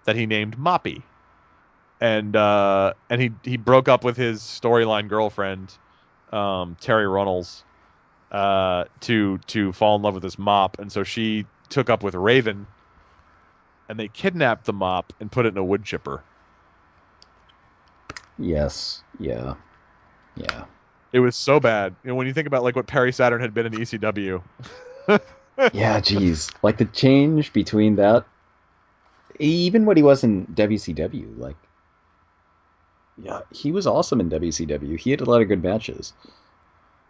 that he named Moppy. And he broke up with his storyline girlfriend, Terry Runnels, to fall in love with this mop, and so she took up with Raven, and they kidnapped the mop and put it in a wood chipper. Yes. Yeah. It was so bad. When you think about like what Perry Saturn had been in ECW. Yeah, geez. Like the change between that, even what he was in WCW, like, yeah, he was awesome in WCW. He had a lot of good matches.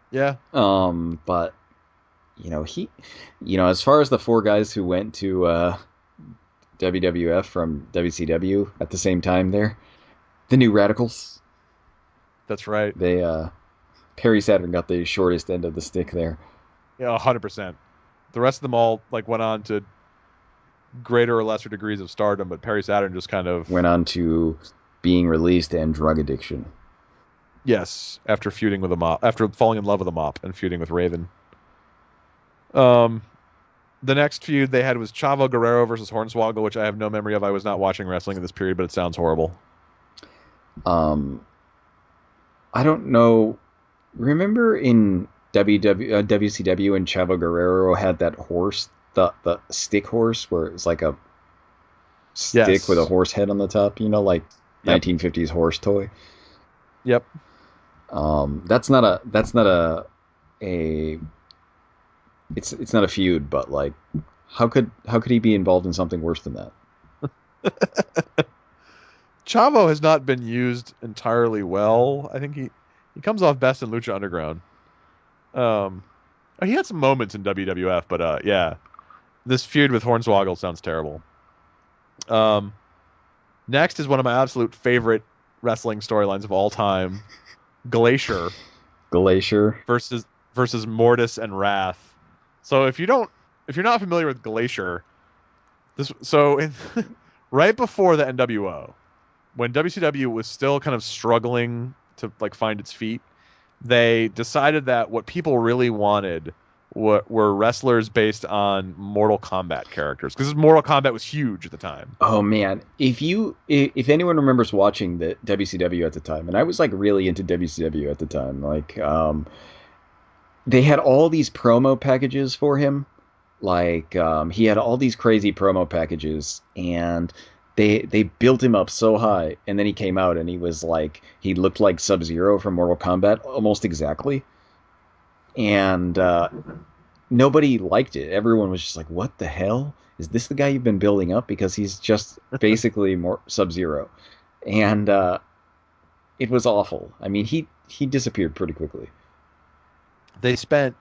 Yeah. But as far as the four guys who went to WWF from WCW at the same time, there, the New Radicals. That's right. They Perry Saturn got the shortest end of the stick there. Yeah, 100%. The rest of them all like went on to greater or lesser degrees of stardom, but Perry Saturn just kind of went on to being released and drug addiction. Yes, after feuding with a mop, after falling in love with a mop and feuding with Raven. The next feud they had was Chavo Guerrero versus Hornswoggle, which I have no memory of. I was not watching wrestling in this period, but it sounds horrible. I don't know. Remember in WCW when Chavo Guerrero had that horse, the stick horse, where it was like a stick with a horse head on the top, like 1950s horse toy. Yep. That's not a it's not a feud, but like how could he be involved in something worse than that? Chavo has not been used entirely well. I think he comes off best in Lucha Underground. He had some moments in WWF, but yeah, this feud with Hornswoggle sounds terrible. Next is one of my absolute favorite wrestling storylines of all time, Glacier versus Mortis and Wrath. So if you're not familiar with Glacier, right before the NWO, when WCW was still kind of struggling to like find its feet, they decided that what people really wanted were wrestlers based on Mortal Kombat characters, because Mortal Kombat was huge at the time. Oh man, if anyone remembers watching the WCW at the time, and I was like really into WCW at the time, like they had all these promo packages for him, like he had all these crazy promo packages, and they built him up so high, and then he came out and he looked like Sub-Zero from Mortal Kombat almost exactly. And nobody liked it. Everyone was just like, what the hell? Is this the guy you've been building up? Because he's just basically more Sub-Zero. And it was awful. I mean, he disappeared pretty quickly. They spent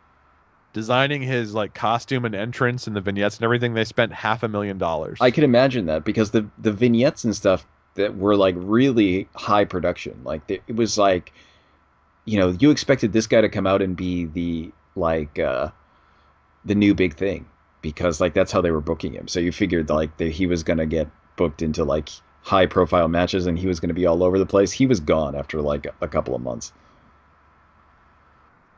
designing his like costume and entrance and the vignettes and everything. They spent $500,000. I can imagine that, because the vignettes and stuff that were like really high production. Like it was like, you expected this guy to come out and be the new big thing, because like that's how they were booking him. So you figured like that he was gonna get booked into like high profile matches and he was gonna be all over the place. He was gone after like a couple of months.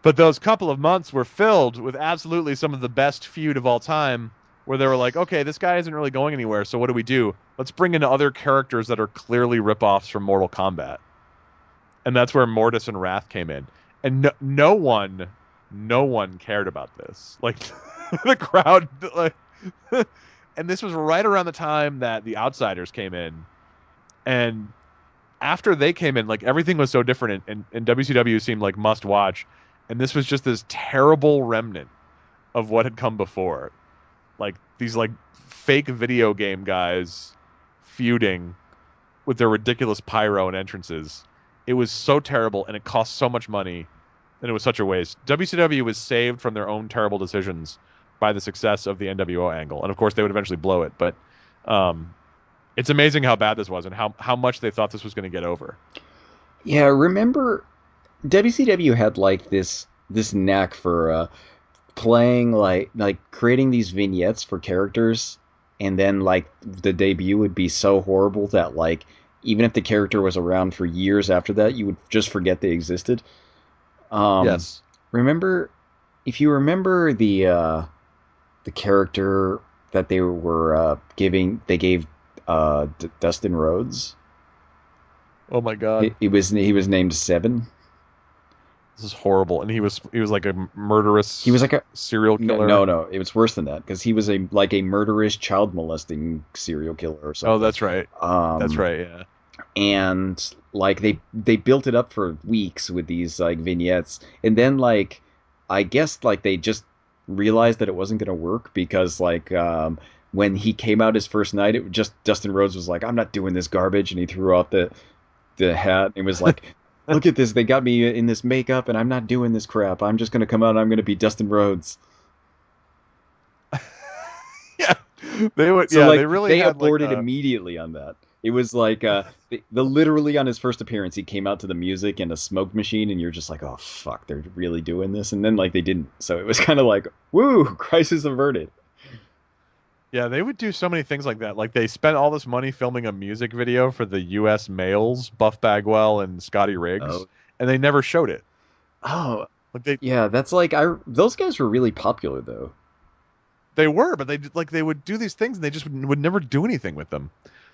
But those couple of months were filled with absolutely some of the best feud of all time, where they were like, okay, this guy isn't really going anywhere, so what do? Let's bring in other characters that are clearly ripoffs from Mortal Kombat. And that's where Mortis and Wrath came in. And no one cared about this. Like, the crowd, like, and this was right around the time that the Outsiders came in. And after they came in, like, everything was so different, and WCW seemed like must watch. And this was just this terrible remnant of what had come before. Like, these, like, fake video game guys feuding with their ridiculous pyro and entrances. It was so terrible, and it cost so much money, and it was such a waste. WCW was saved from their own terrible decisions by the success of the NWO angle. And, of course, they would eventually blow it. But it's amazing how bad this was and how much they thought this was going to get over. Yeah, remember WCW had like this knack for playing like creating these vignettes for characters, and then like the debut would be so horrible that like even if the character was around for years after that, you would just forget they existed. Yes. If you remember the the character that they were they gave Dustin Rhodes. Oh my God, He was named Seven. this is horrible. And he was like a He was murderous like a serial no, killer. no. It was worse than that because he was a murderous child molesting serial killer or Oh, something. that's right. That's Um, right. Yeah. and like they built it up for weeks with these like vignettes, and then like I guess like they just realized that it wasn't going to work because when he came out his first night, it just Dustin Rhodes was like, "I'm not doing this garbage," and he threw out the hat and was like, "Look at this! They got me in this makeup, and I'm not doing this crap. I'm just going to come out and I'm going to be Dustin Rhodes." Yeah. They would. So Yeah. They like really they had like aborted immediately on that. It was like the literally on his first appearance, he came out to the music and a smoke machine, and you're just like, oh fuck, they're really doing this. And then like they didn't, so it was kind of like, woo, crisis averted. Yeah, they would do so many things like that. Like they spent all this money filming a music video for the U.S. males, Buff Bagwell and Scotty Riggs, Oh, and they never showed it. oh, Like they yeah, that's like I those guys were really popular though. they were, but they would do these things and they just would never do anything with them.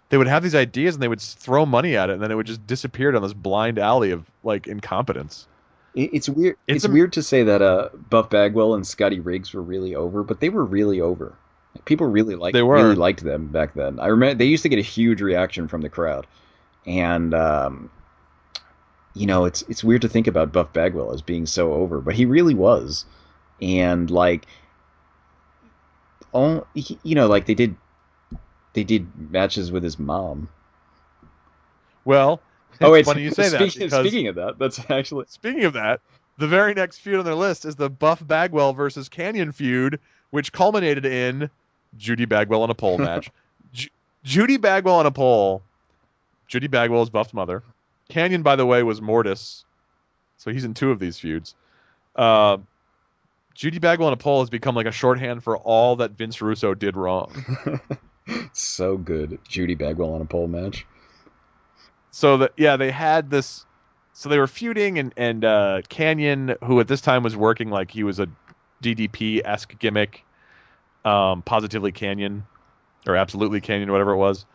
They would have these ideas and they would throw money at it, and then it would just disappear down this blind alley of like incompetence. It's weird. It's It's a weird to say that Buff Bagwell and Scotty Riggs were really over, but they were really over. People they really were. liked them back then. I remember they used to get a huge reaction from the crowd, and it's weird to think about Buff Bagwell as being so over, but he really was. And like, like they did matches with his mom. Well, Oh it's wait, funny you say that because speaking of that, that's actually speaking of that, the very next feud on their list is the Buff Bagwell versus Canyon feud, which culminated in Judy Bagwell on a pole match. Ju- Judy Bagwell on a pole. Judy Bagwell is Buff's mother. Canyon, by the way, was Mortis, so he's in two of these feuds. Uh, Judy Bagwell on a pole has become like a shorthand for all that Vince Russo did wrong. so good. Judy Bagwell on a pole match. So that yeah, they had this. So they were feuding, and Canyon, who at this time was working like he was a DDP-esque gimmick, positively Canyon or absolutely Canyon, whatever it was,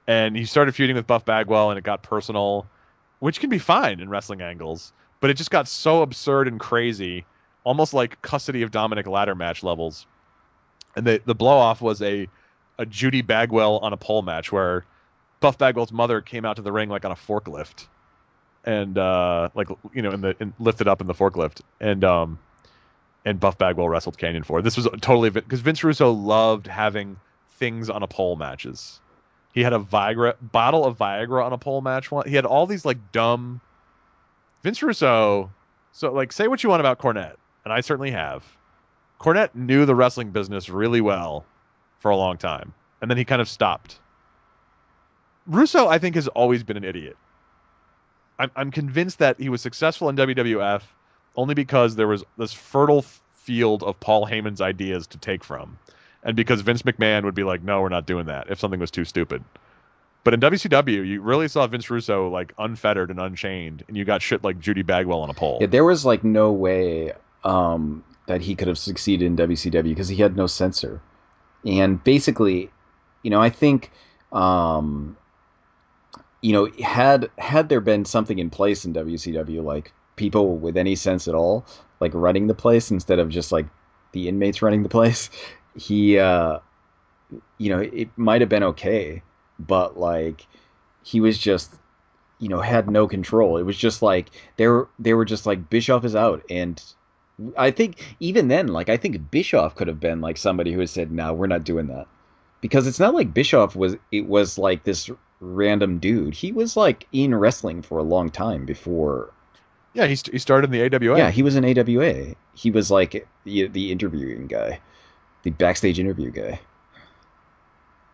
and he started feuding with Buff Bagwell, and it got personal, which can be fine in wrestling angles, but it just got so absurd and crazy, almost like custody of Dominic ladder match levels. And the blow off was a Judy Bagwell on a pole match where Buff Bagwell's mother came out to the ring like on a forklift, and like lifted up in the forklift, and Buff Bagwell wrestled Canyon for it. This was totally because Vince Russo loved having things on a pole matches. He had a Viagra bottle of Viagra on a pole match one. He had all these like dumb Vince Russo. So like say what you want about Cornette, and I certainly have. Cornette knew the wrestling business really well for a long time, and then he kind of stopped. Russo, I think, has always been an idiot. I'm convinced that he was successful in WWF only because there was this fertile field of Paul Heyman's ideas to take from, and because Vince McMahon would be like, "No, we're not doing that," if something was too stupid. But in WCW, you really saw Vince Russo like unfettered and unchained, and you got shit like Judy Bagwell on a Yeah, pole. there was like no way that he could have succeeded in WCW because he had no censor. And basically, I think um, had there been something in place in WCW, like people with any sense at all, like running the place instead of just like the inmates running the place, he it might have been okay, but like he was just had no control. It was just like they were just like Bischoff is out, and I think even then, like I think Bischoff could have been like somebody who had said, "No, we're not doing that," because it's not like Bischoff was like this random dude. He was like in wrestling for a long time before. Yeah, he started in the Yeah, AWA, he was in AWA. He was like the interviewing guy, the backstage interview guy,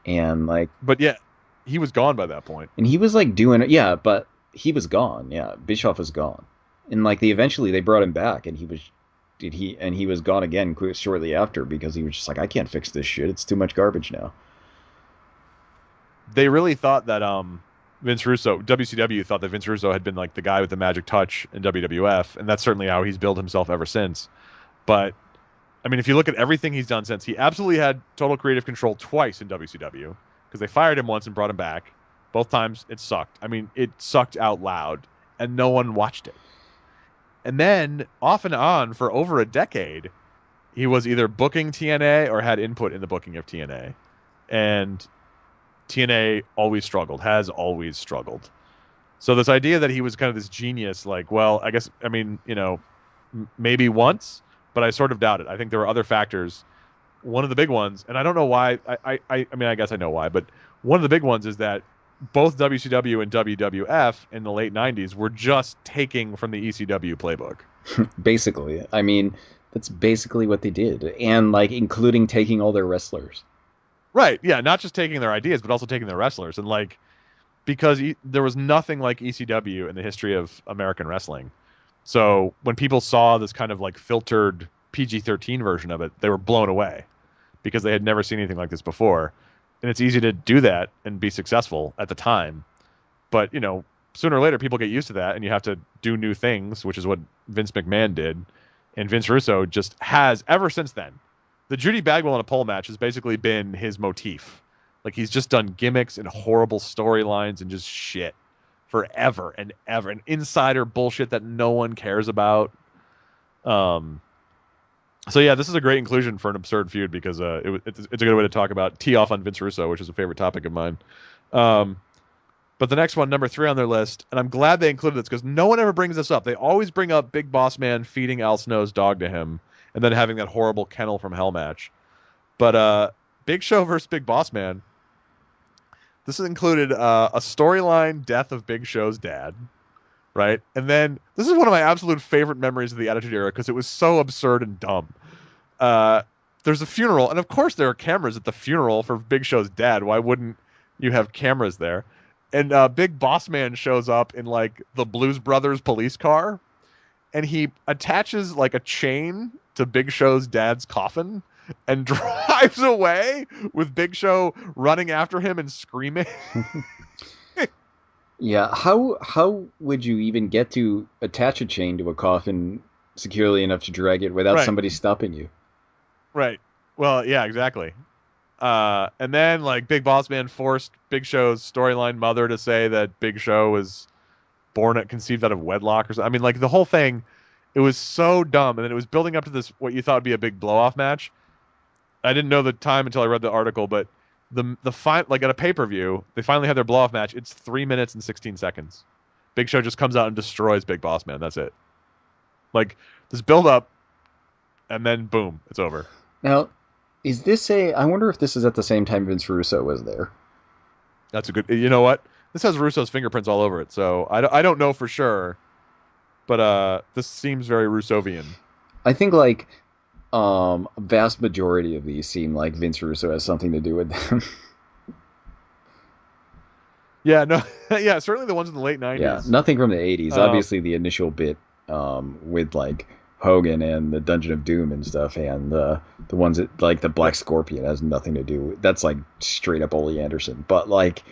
and like but yeah, he was gone by that point. and he was like doing it. Yeah, but he was gone. Yeah, Bischoff was gone, and like they brought him back, and he was gone again shortly after because he was just like, I can't fix this shit. It's too much garbage now. They really thought that Vince Russo, WCW thought that Vince Russo had been like the guy with the magic touch in WWF, and that's certainly how he's built himself ever since. But I mean, if you look at everything he's done since, he absolutely had total creative control twice in WCW because they fired him once and brought him back. Both times it sucked. I mean, it sucked out loud and no one watched it. And then off and on for over a decade, he was either booking TNA or had input in the booking of TNA. And TNA always struggled, has always struggled. So this idea that he was kind of this genius, like, well, I guess, I mean, maybe once, but I sort of doubt it. I think there were other factors. One of the big ones, and I don't know why, I mean, I guess I know why, but one of the big ones is that both WCW and WWF in the late 90s were just taking from the ECW playbook. Basically. I mean, that's basically what they did. And, like, including taking all their wrestlers. Right, yeah, not just taking their ideas, but also taking their wrestlers. And, like, because there was nothing like ECW in the history of American wrestling. So when people saw this kind of like filtered PG-13 version of it, they were blown away because they had never seen anything like this before. And it's easy to do that and be successful at the time. But, sooner or later people get used to that and you have to do new things, which is what Vince McMahon did. And Vince Russo just has ever since then. The Judy Bagwell in a pole match has basically been his motif. Like he's just done gimmicks and horrible storylines and just shit forever and ever, and insider bullshit that no one cares about. So yeah, this is a great inclusion for an absurd feud because it's a good way to talk about tee off on Vince Russo, which is a favorite topic of mine. But the next one, number 3 on their list, and I'm glad they included this because no one ever brings this up. They always bring up Big Boss Man feeding Al Snow's dog to him and then having that horrible Kennel from Hell match. But Big Show versus Big Boss Man. This included a storyline death of Big Show's dad, right? And then this is one of my absolute favorite memories of the Attitude Era because it was so absurd and dumb. There's a funeral, and of course there are cameras at the funeral for Big Show's dad. Why wouldn't you have cameras there? And Big Boss Man shows up in like the Blues Brothers police car, and he attaches like a chain to Big Show's dad's coffin and drives away with Big Show running after him and screaming. Yeah, how would you even get to attach a chain to a coffin securely enough to drag it without somebody stopping you? Right. Well, yeah, exactly. And then like Big Boss Man forced Big Show's storyline mother to say that Big Show was conceived out of wedlock or something. I mean, like the whole thing, it was so dumb, and then it was building up to this what you thought would be a big blow-off match. I didn't know the time until I read the article, but like at a pay-per-view, they finally had their blow-off match. It's 3 minutes and 16 seconds. Big Show just comes out and destroys Big Boss Man. That's it. Like this build-up, and then boom, it's over. Now, is this I wonder if this is at the same time Vince Russo was there. That's a good. You know what? This has Russo's fingerprints all over it, so I don't know for sure, but this seems very Russovian. I think like a vast majority of these seem like Vince Russo has something to do with them. Yeah, no, yeah, certainly the ones in the late 90s. Yeah, nothing from the 80s. Obviously, the initial bit with like Hogan and the Dungeon of Doom and stuff, and the ones that like the Black Scorpion has nothing to do with. That's like straight up Ole Anderson, but like.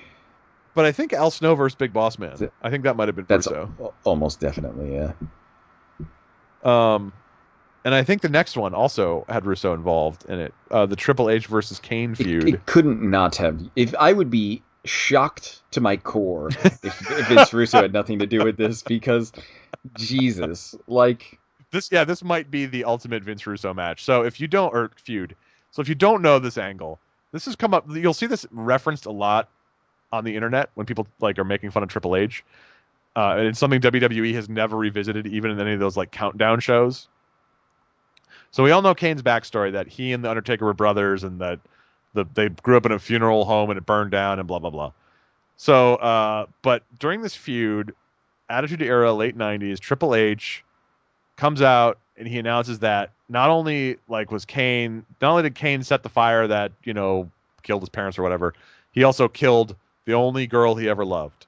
But I think Al Snow versus Big Boss Man. I think that might have been Russo. Almost definitely, yeah. And I think the next one also had Russo involved in it. The Triple H versus Kane feud. It couldn't not have. If I would be shocked to my core if Vince Russo had nothing to do with this, because Jesus, like this might be the ultimate Vince Russo match. So if you don't know this angle, this has come up. You'll see this referenced a lot on the internet when people like are making fun of Triple H. And it's something WWE has never revisited, even in any of those like countdown shows. So we all know Kane's backstory, that he and the Undertaker were brothers, and that they grew up in a funeral home and it burned down and blah blah blah. So, but during this feud, Attitude Era, late 90s, Triple H comes out and he announces that not only did Kane set the fire that killed his parents or whatever, he also killed the only girl he ever loved.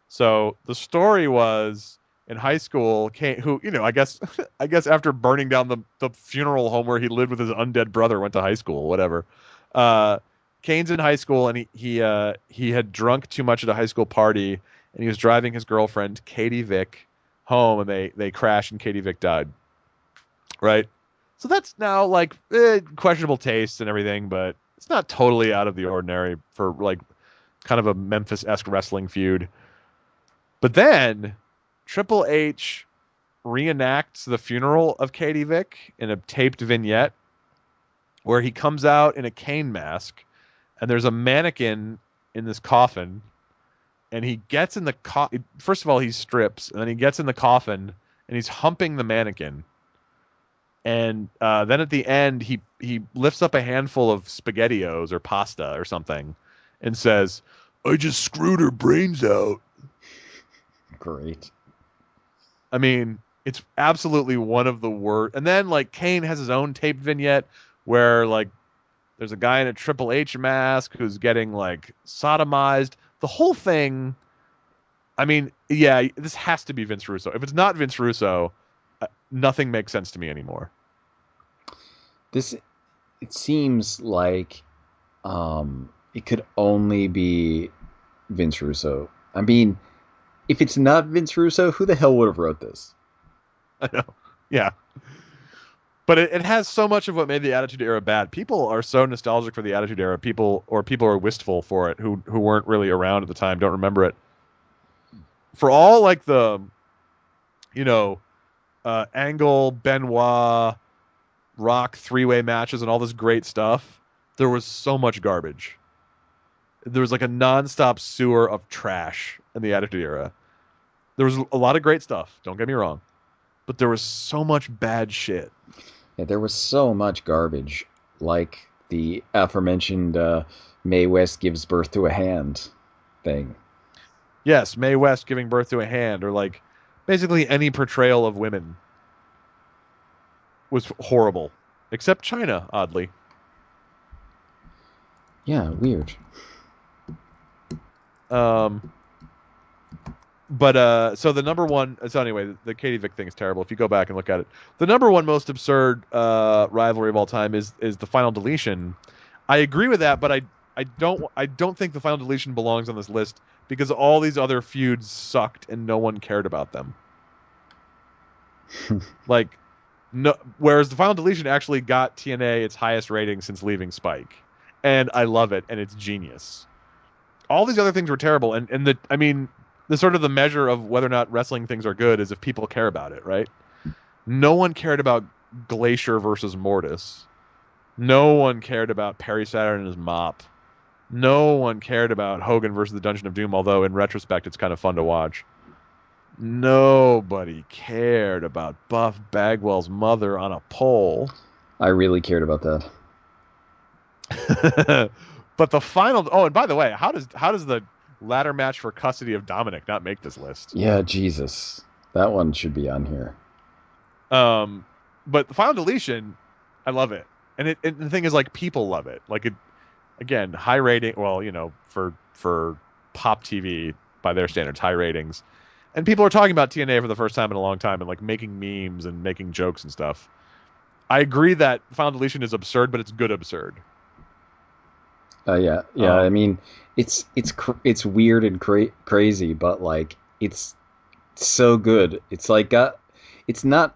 So the story was, in high school, Kane, who, I guess after burning down the funeral home where he lived with his undead brother, went to high school, whatever. Kane's in high school, and he had drunk too much at a high school party, and he was driving his girlfriend, Katie Vick, home, and they crashed, and Katie Vick died. Right? So that's now like questionable taste and everything, but it's not totally out of the ordinary for like kind of a Memphis-esque wrestling feud. But then Triple H reenacts the funeral of Katie Vick in a taped vignette where he comes out in a Kane mask and there's a mannequin in this coffin and he gets in the first of all he strips and then he gets in the coffin and he's humping the mannequin. And then at the end, he lifts up a handful of SpaghettiOs or pasta or something and says, "I just screwed her brains out." Great. I mean, it's absolutely one of the worst. And then, like, Kane has his own taped vignette where, like, there's a guy in a Triple H mask who's getting, like, sodomized. The whole thing, I mean, yeah, this has to be Vince Russo. If it's not Vince Russo, nothing makes sense to me anymore. It seems like it could only be Vince Russo. I mean, if it's not Vince Russo, who the hell would have wrote this? I know. Yeah. But it has so much of what made the Attitude Era bad. People are so nostalgic for the Attitude Era. People are wistful for it who weren't really around at the time, don't remember it. For all like the, you know, Angle, Benoit, Rock three-way matches and all this great stuff, there was so much garbage. There was like a nonstop sewer of trash in the Attitude Era. There was a lot of great stuff, don't get me wrong, but there was so much bad shit. Yeah, there was so much garbage, like the aforementioned Mae West gives birth to a hand thing. Yes, Mae West giving birth to a hand, or like basically any portrayal of women was horrible, except China, oddly. Yeah, weird. But so the number one. So anyway, the Katie Vick thing is terrible. If you go back and look at it, the number one most absurd rivalry of all time is the Final Deletion. I agree with that, but I don't think the Final Deletion belongs on this list because all these other feuds sucked and no one cared about them. Like, no. Whereas the Final Deletion actually got TNA its highest rating since leaving Spike, and I love it, and it's genius. All these other things were terrible, and I mean, the sort of the measure of whether or not wrestling things are good is if people care about it, right? No one cared about Glacier versus Mortis. No one cared about Perry Saturn and his mop. No one cared about Hogan versus the Dungeon of Doom, although in retrospect it's kind of fun to watch. Nobody cared about Buff Bagwell's mother on a pole. I really cared about that. But the final. Oh, and by the way, how does the ladder match for custody of Dominic not make this list? Yeah, Jesus, that one should be on here. But the Final Deletion, I love it, and the thing is, like, people love it. Like, it again, high rating. Well, you know, for pop TV by their standards, high ratings, and people are talking about TNA for the first time in a long time and like making memes and making jokes and stuff. I agree that Final Deletion is absurd, but it's good absurd. Yeah. I mean, it's weird and crazy, but like it's so good. It's like it's not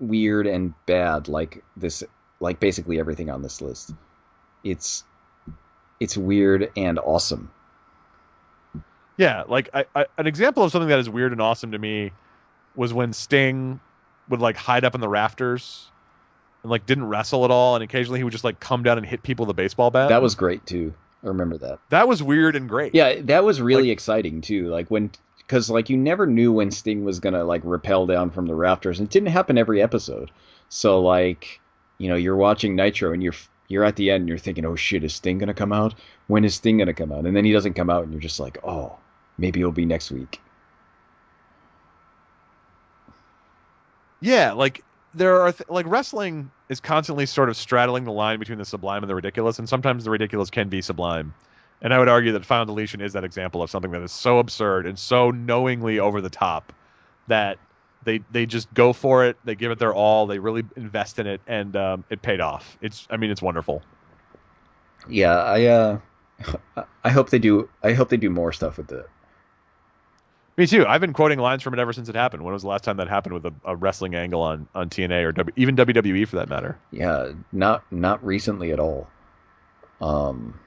weird and bad like this, like basically everything on this list. It's it's weird and awesome. Yeah, like an example of something that is weird and awesome to me was when Sting would like hide up in the rafters and like didn't wrestle at all, and occasionally he would just like come down and hit people with a baseball bat. That was great too. I remember that. That was weird and great. Yeah, that was really Like, exciting too. Like when, because like you never knew when Sting was gonna like rappel down from the rafters. And it didn't happen every episode. So like, you're watching Nitro and you're at the end and you're thinking, oh shit, is Sting gonna come out? When is Sting gonna come out? And then he doesn't come out, and you're just like, oh, maybe it'll be next week. yeah, like there are like wrestling is constantly sort of straddling the line between the sublime and the ridiculous, and sometimes the ridiculous can be sublime. And I would argue that Final Deletion is that example of something that is so absurd and so knowingly over the top that they just go for it, they give it their all, they really invest in it, and it paid off. It's wonderful. Yeah, I hope they do. I hope they do more stuff with it. Me too. I've been quoting lines from it ever since it happened. When was the last time that happened with a wrestling angle on TNA or even WWE for that matter? Yeah, not recently at all. Um,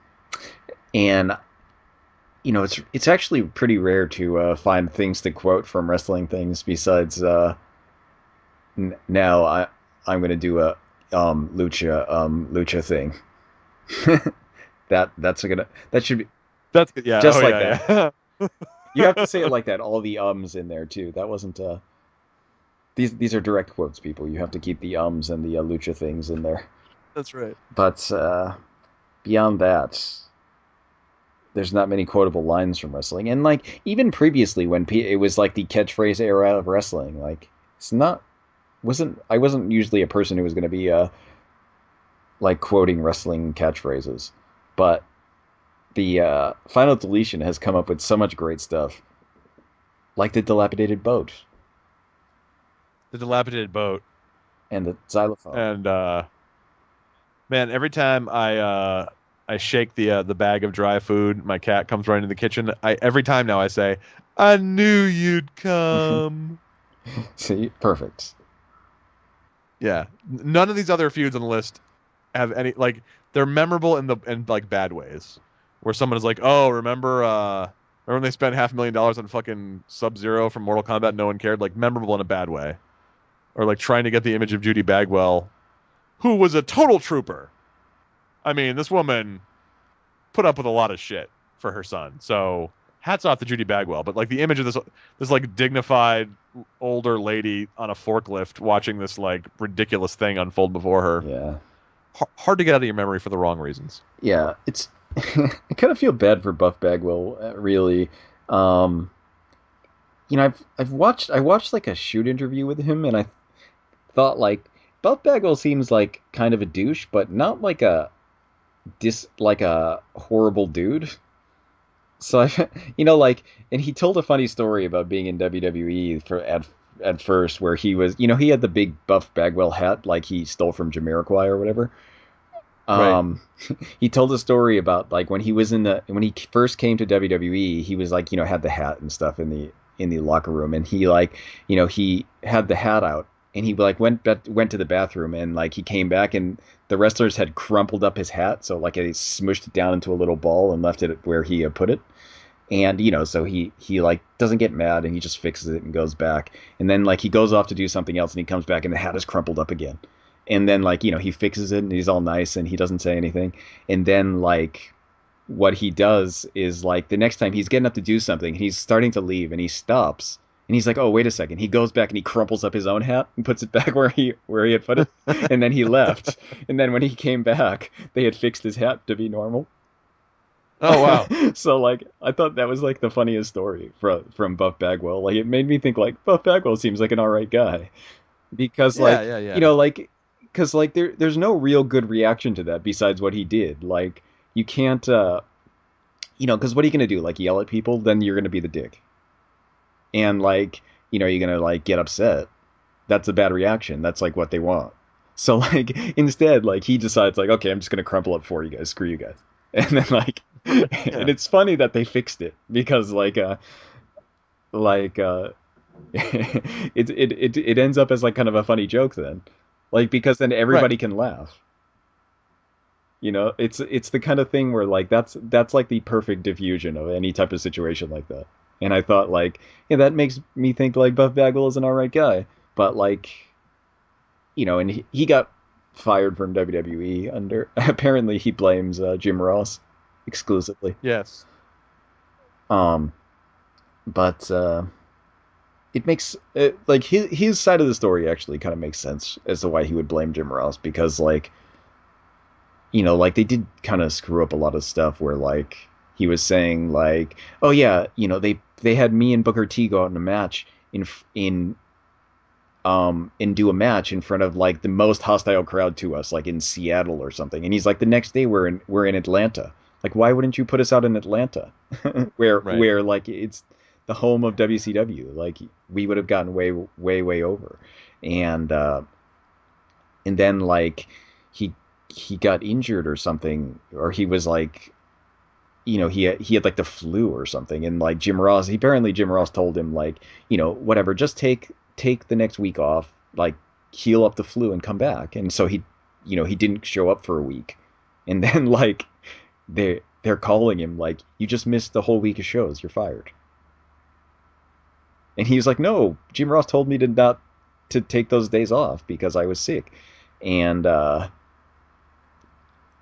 and it's actually pretty rare to find things to quote from wrestling things besides now I'm gonna do a lucha thing. That should be That's yeah. just Oh like that. yeah, You have to say it yeah. like that. All the ums in there too. That wasn't these are direct quotes, people. You have to keep the ums and the lucha things in there. That's right. But beyond that, there's not many quotable lines from wrestling. And like even previously, when it was like the catchphrase era of wrestling, like it's not wasn't I wasn't usually a person who was going to be like quoting wrestling catchphrases, but the Final Deletion has come up with so much great stuff, like the dilapidated boat The dilapidated boat, and the xylophone. and man, every time I shake the bag of dry food, my cat comes running in the kitchen. I every time now I say, "I knew you'd come." See, perfect. Yeah, none of these other feuds on the list have any like they're memorable in like bad ways, where someone is like, "Oh, remember when they spent $500,000 on fucking Sub Zero from Mortal Kombat? No one cared." Like memorable in a bad way, or like trying to get the image of Judy Bagwell, who was a total trooper. I mean, this woman put up with a lot of shit for her son. So hats off to Judy Bagwell. But like the image of this like dignified older lady on a forklift watching this like ridiculous thing unfold before her. Yeah, Hard to get out of your memory for the wrong reasons. yeah. It's I kind of feel bad for Buff Bagwell, really. Um, I watched like a shoot interview with him, and I thought like Buff Bagwell seems like kind of a douche, but not like like a horrible dude. So I, like, and he told a funny story about being in WWE at first, where he was, he had the big Buff Bagwell hat, like he stole from Jamiroquai or whatever. Right. Um, he told a story about like when he first came to WWE, he was like, had the hat and stuff in the locker room, and he like, he had the hat out, and he like went to the bathroom, and like he came back, and the wrestlers had crumpled up his hat, so like he smushed it down into a little ball and left it where he put it. And so he like doesn't get mad, and he just fixes it and goes back, and then like he goes off to do something else, and he comes back and the hat is crumpled up again, and then like he fixes it and he's all nice and he doesn't say anything, and then like what he does is like the next time he's getting up to do something, he's starting to leave and he stops, and he's like, oh wait a second, he goes back and he crumples up his own hat and puts it back where he had put it, and then he left, and then when he came back they had fixed his hat to be normal. Oh wow. So like I thought that was like the funniest story from Buff Bagwell. Like it made me think like Buff Bagwell seems like an alright guy, because Yeah, like yeah, yeah. like because like there's no real good reaction to that besides what he did. Like you can't because what are you gonna do? Like yell at people? Then you're gonna be the dick, and like you're gonna like get upset. That's a bad reaction. That's like what they want. So like instead, like he decides like, okay, I'm just gonna crumple up for you guys. Screw you guys. And then like, and Yeah. it's funny that they fixed it because like it ends up as like kind of a funny joke then, like because then Right. everybody can laugh. It's the kind of thing where like that's like the perfect diffusion of any type of situation like that. And I thought like, yeah, that makes me think like Buff Bagwell is an alright guy, but like and he got fired from WWE under apparently he blames Jim Ross exclusively. Yes. Um, but it makes it, like his side of the story actually kind of makes sense as to why he would blame Jim Ross, because like like they did kind of screw up a lot of stuff where like he was saying like, oh yeah, they had me and Booker T go out in a match and do a match in front of like the most hostile crowd to us, like in Seattle or something. And he's like, the next day we're in Atlanta. Like, why wouldn't you put us out in Atlanta, Right. where like it's the home of WCW? Like we would have gotten way way way over, and and then like he he got injured or something, or he was like he had like the flu or something, and like Jim Ross told him like, whatever, just take the next week off, like heal up the flu and come back. And so he didn't show up for a week, and then like they're calling him like, you just missed the whole week of shows, you're fired. And he was like, no, Jim Ross told me to take those days off because I was sick, and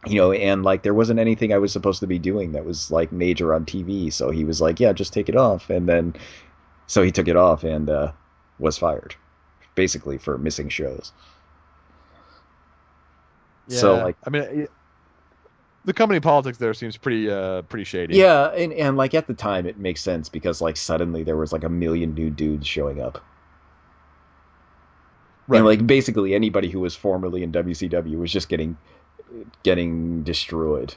and like there wasn't anything I was supposed to be doing that was like major on TV. So he was like, yeah, just take it off. And then so he took it off and was fired, basically for missing shows. So Yeah, like, I mean, the company politics there seems pretty shady. yeah, and like at the time it makes sense because like suddenly there was like a million new dudes showing up. And Right. like basically anybody who was formerly in WCW was just getting destroyed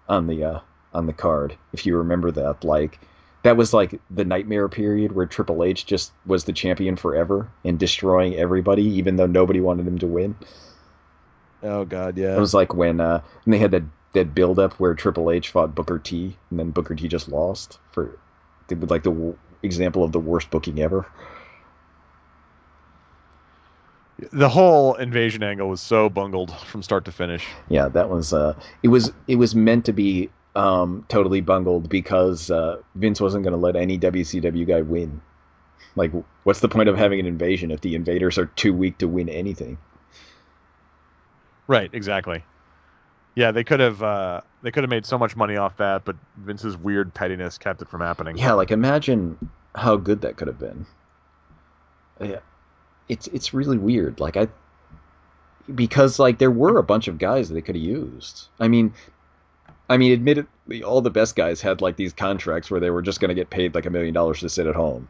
on the card. If you remember that, like that was like the nightmare period where Triple H just was the champion forever and destroying everybody, even though nobody wanted him to win. Oh God, It yeah. was like when they had that build up where Triple H fought Booker T and then Booker T just lost for like the example of the worst booking ever. The whole invasion angle was so bungled from start to finish. Yeah, that was it was meant to be totally bungled because Vince wasn't going to let any WCW guy win. Like, what's the point of having an invasion if the invaders are too weak to win anything? Right, exactly. Yeah, they could have made so much money off that, but Vince's weird pettiness kept it from happening. Yeah, like imagine how good that could have been. Yeah, it's really weird. Like because like there were a bunch of guys that they could have used. I mean, admittedly, all the best guys had like these contracts where they were just going to get paid like $1 million to sit at home.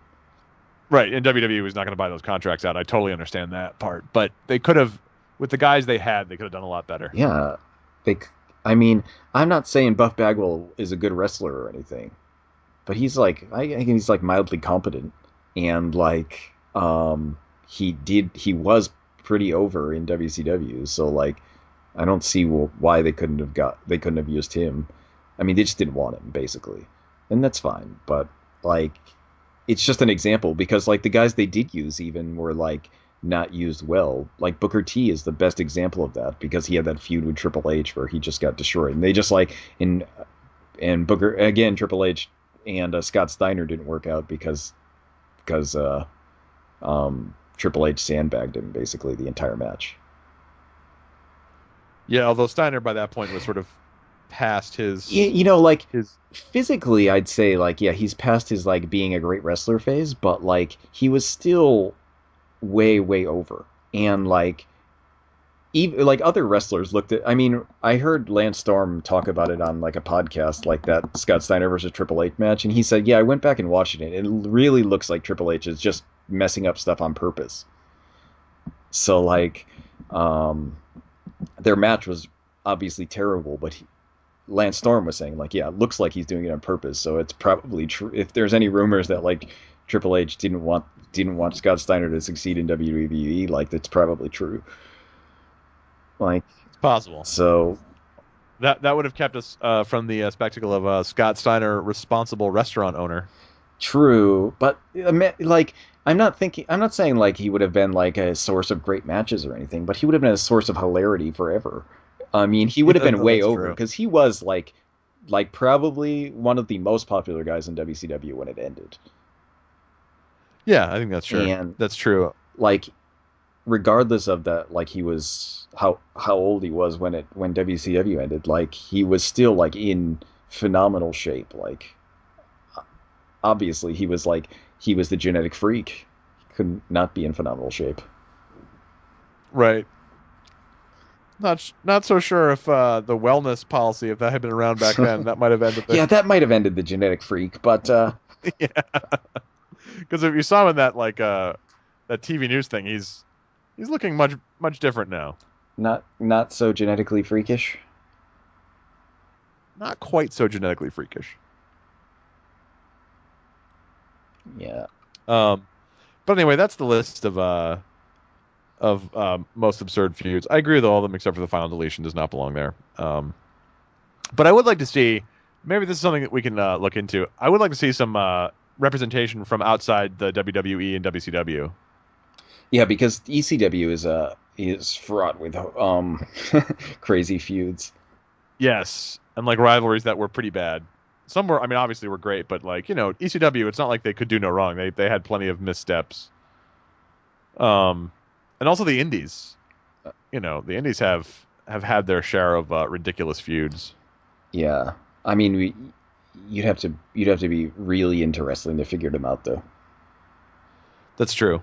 Right, and WWE was not going to buy those contracts out. I totally understand that part, but they could have, with the guys they had, they could have done a lot better. Yeah, they. I mean, I'm not saying Buff Bagwell is a good wrestler or anything, but I think he's like mildly competent, and like he was pretty over in WCW. So like I don't see why they couldn't have used him. I mean, they just didn't want him basically, and that's fine. But like it's just an example because like the guys they did use even were like not used well. Like Booker T is the best example of that because he had that feud with Triple H where he just got destroyed, and they just like in and Booker again Triple H and Scott Steiner didn't work out because Triple H sandbagged him basically the entire match. Yeah, although Steiner by that point was sort of past Like his physically, I'd say like yeah, he's past his like being a great wrestler phase, but like he was still way over, and like even like other wrestlers looked at. I mean, I heard Lance Storm talk about it on like a podcast, like that Scott Steiner versus Triple H match, and he said, "Yeah, I went back and watched it. It really looks like Triple H is just messing up stuff on purpose." So like, um, their match was obviously terrible, but Lance Storm was saying like, yeah, it looks like he's doing it on purpose. So it's probably true. If there's any rumors that like Triple H didn't want Scott Steiner to succeed in WWE, like that's probably true. Like it's possible. so, That would have kept us from the spectacle of Scott Steiner, responsible restaurant owner. true, but like I'm not saying like he would have been like a source of great matches or anything, but he would have been a source of hilarity forever. I mean, he would have Yeah, been no, way that's over true. because he was like probably one of the most popular guys in WCW when it ended. Yeah, I think that's sure. And That's true. like regardless of that, like he was how old he was when WCW ended, like he was still like in phenomenal shape. Like obviously he was the genetic freak. He could not be in phenomenal shape. Right. Not so sure if the wellness policy, if that had been around back then, that might have ended the Yeah, that might have ended the genetic freak, but yeah. Because if you saw him in that that TV news thing, he's looking much different now. not so genetically freakish. Not quite so genetically freakish. Yeah. Um, but anyway, that's the list of most absurd feuds. I agree with all of them except for the final deletion does not belong there. But I would like to see maybe this is something that we can look into. I would like to see some representation from outside the WWE and WCW. Yeah, because ECW is fraught with crazy feuds. Yes, and like rivalries that were pretty bad. Some were, I mean, obviously were great, but like ECW, it's not like they could do no wrong. They had plenty of missteps. Um, and also the Indies. The Indies have had their share of ridiculous feuds. Yeah, I mean, you'd have to be really into wrestling to figure them out, though. That's true.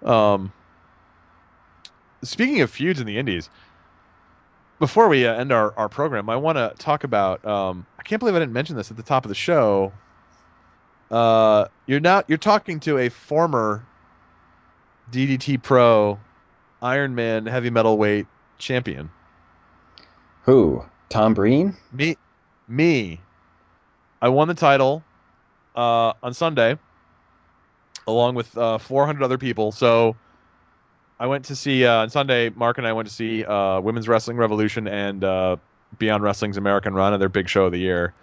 Um, Speaking of feuds in the Indies, before we end our program, I want to talk about. I can't believe I didn't mention this at the top of the show. You're talking to a former DDT Pro Iron Man heavy metal weight champion. Who? Tom Breen? Me, me. I won the title on Sunday, along with 400 other people. So I went to see on Sunday. Mark and I went to see Women's Wrestling Revolution and Beyond Wrestling's American Run, their big show of the year.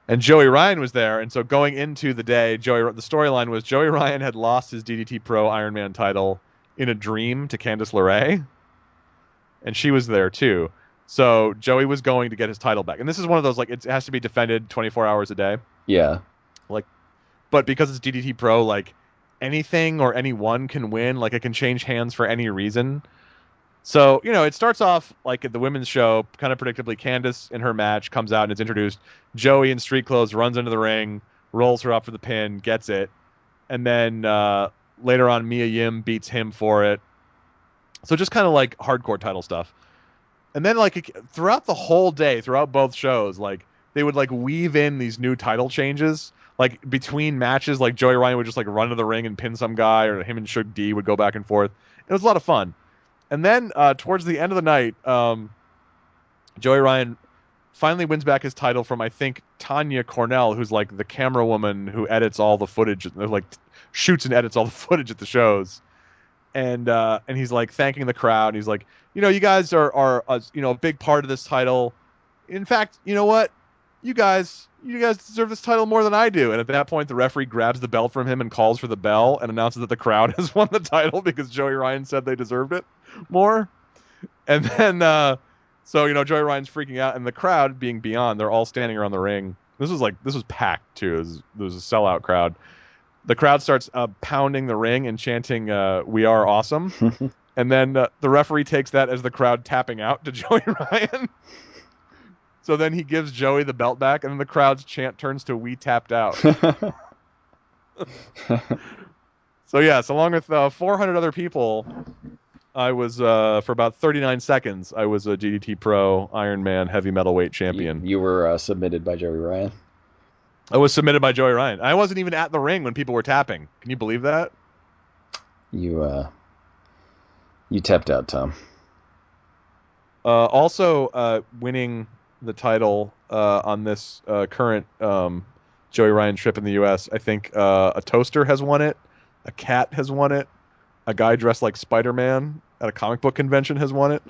And Joey Ryan was there, and so going into the day, the storyline was Joey Ryan had lost his DDT Pro Iron Man title in a dream to Candice LeRae, and she was there too. So Joey was going to get his title back, and this is one of those like it has to be defended 24 hours a day. Yeah. Like, but because it's DDT Pro, like anything or anyone can win. Like it can change hands for any reason. So, it starts off like at the women's show, kind of predictably. Candice in her match comes out and is introduced. Joey in street clothes runs into the ring, rolls her up for the pin, gets it. And then later on, Mia Yim beats him for it. So just kind of like hardcore title stuff. And then like throughout the whole day, throughout both shows, like they would like weave in these new title changes. Like between matches, like Joey Ryan would just like run to the ring and pin some guy, or him and Shug D would go back and forth. It was a lot of fun. And then towards the end of the night, Joey Ryan finally wins back his title from, I think, Tanya Cornell, who's like the camera woman who edits all the footage, like shoots and edits all the footage at the shows. And he's like thanking the crowd. He's like, you guys are a big part of this title. In fact, you know what? You guys deserve this title more than I do. And at that point, the referee grabs the belt from him and calls for the bell and announces that the crowd has won the title because Joey Ryan said they deserved it more. And then, Joey Ryan's freaking out, and the crowd, being Beyond, they're all standing around the ring. This was packed too. There was a sellout crowd. The crowd starts pounding the ring and chanting, "We are awesome." And then the referee takes that as the crowd tapping out to Joey Ryan. So then he gives Joey the belt back, and then the crowd's chant turns to "We tapped out." So yes, along with 400 other people, I was for about 39 seconds. I was a DDT Pro Iron Man heavy metal weight champion. You were submitted by Joey Ryan. I was submitted by Joey Ryan. I wasn't even at the ring when people were tapping. Can you believe that? You tapped out, Tom. Also, winning the title on this current Joey Ryan trip in the U.S., I think a toaster has won it, a cat has won it, a guy dressed like Spider-Man at a comic book convention has won it.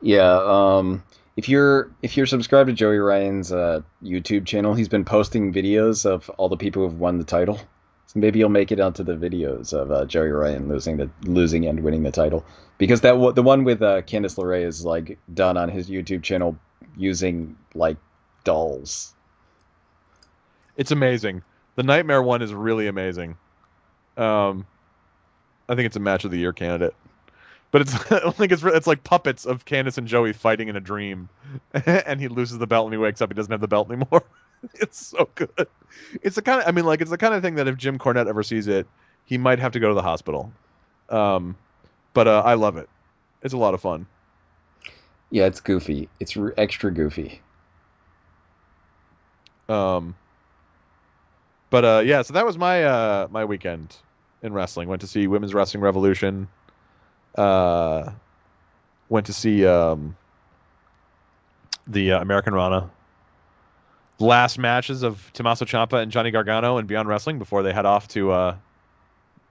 Yeah, if you're subscribed to Joey Ryan's YouTube channel, he's been posting videos of all the people who've won the title. So maybe you'll make it onto the videos of Joey Ryan losing and winning the title, because the one with Candice LeRae is like done on his YouTube channel using like dolls. It's amazing. The Nightmare one is really amazing. I think it's a match of the year candidate. But I think it's like puppets of Candice and Joey fighting in a dream, and he loses the belt when he wakes up. He doesn't have the belt anymore. It's so good. It's the kind of thing that if Jim Cornette ever sees it, he might have to go to the hospital. But I love it. It's a lot of fun. Yeah, it's goofy. It's extra goofy. But yeah, so that was my my weekend in wrestling. Went to see Women's Wrestling Revolution. Went to see the American Rana. Last matches of Tommaso Ciampa and Johnny Gargano and Beyond Wrestling before they head off to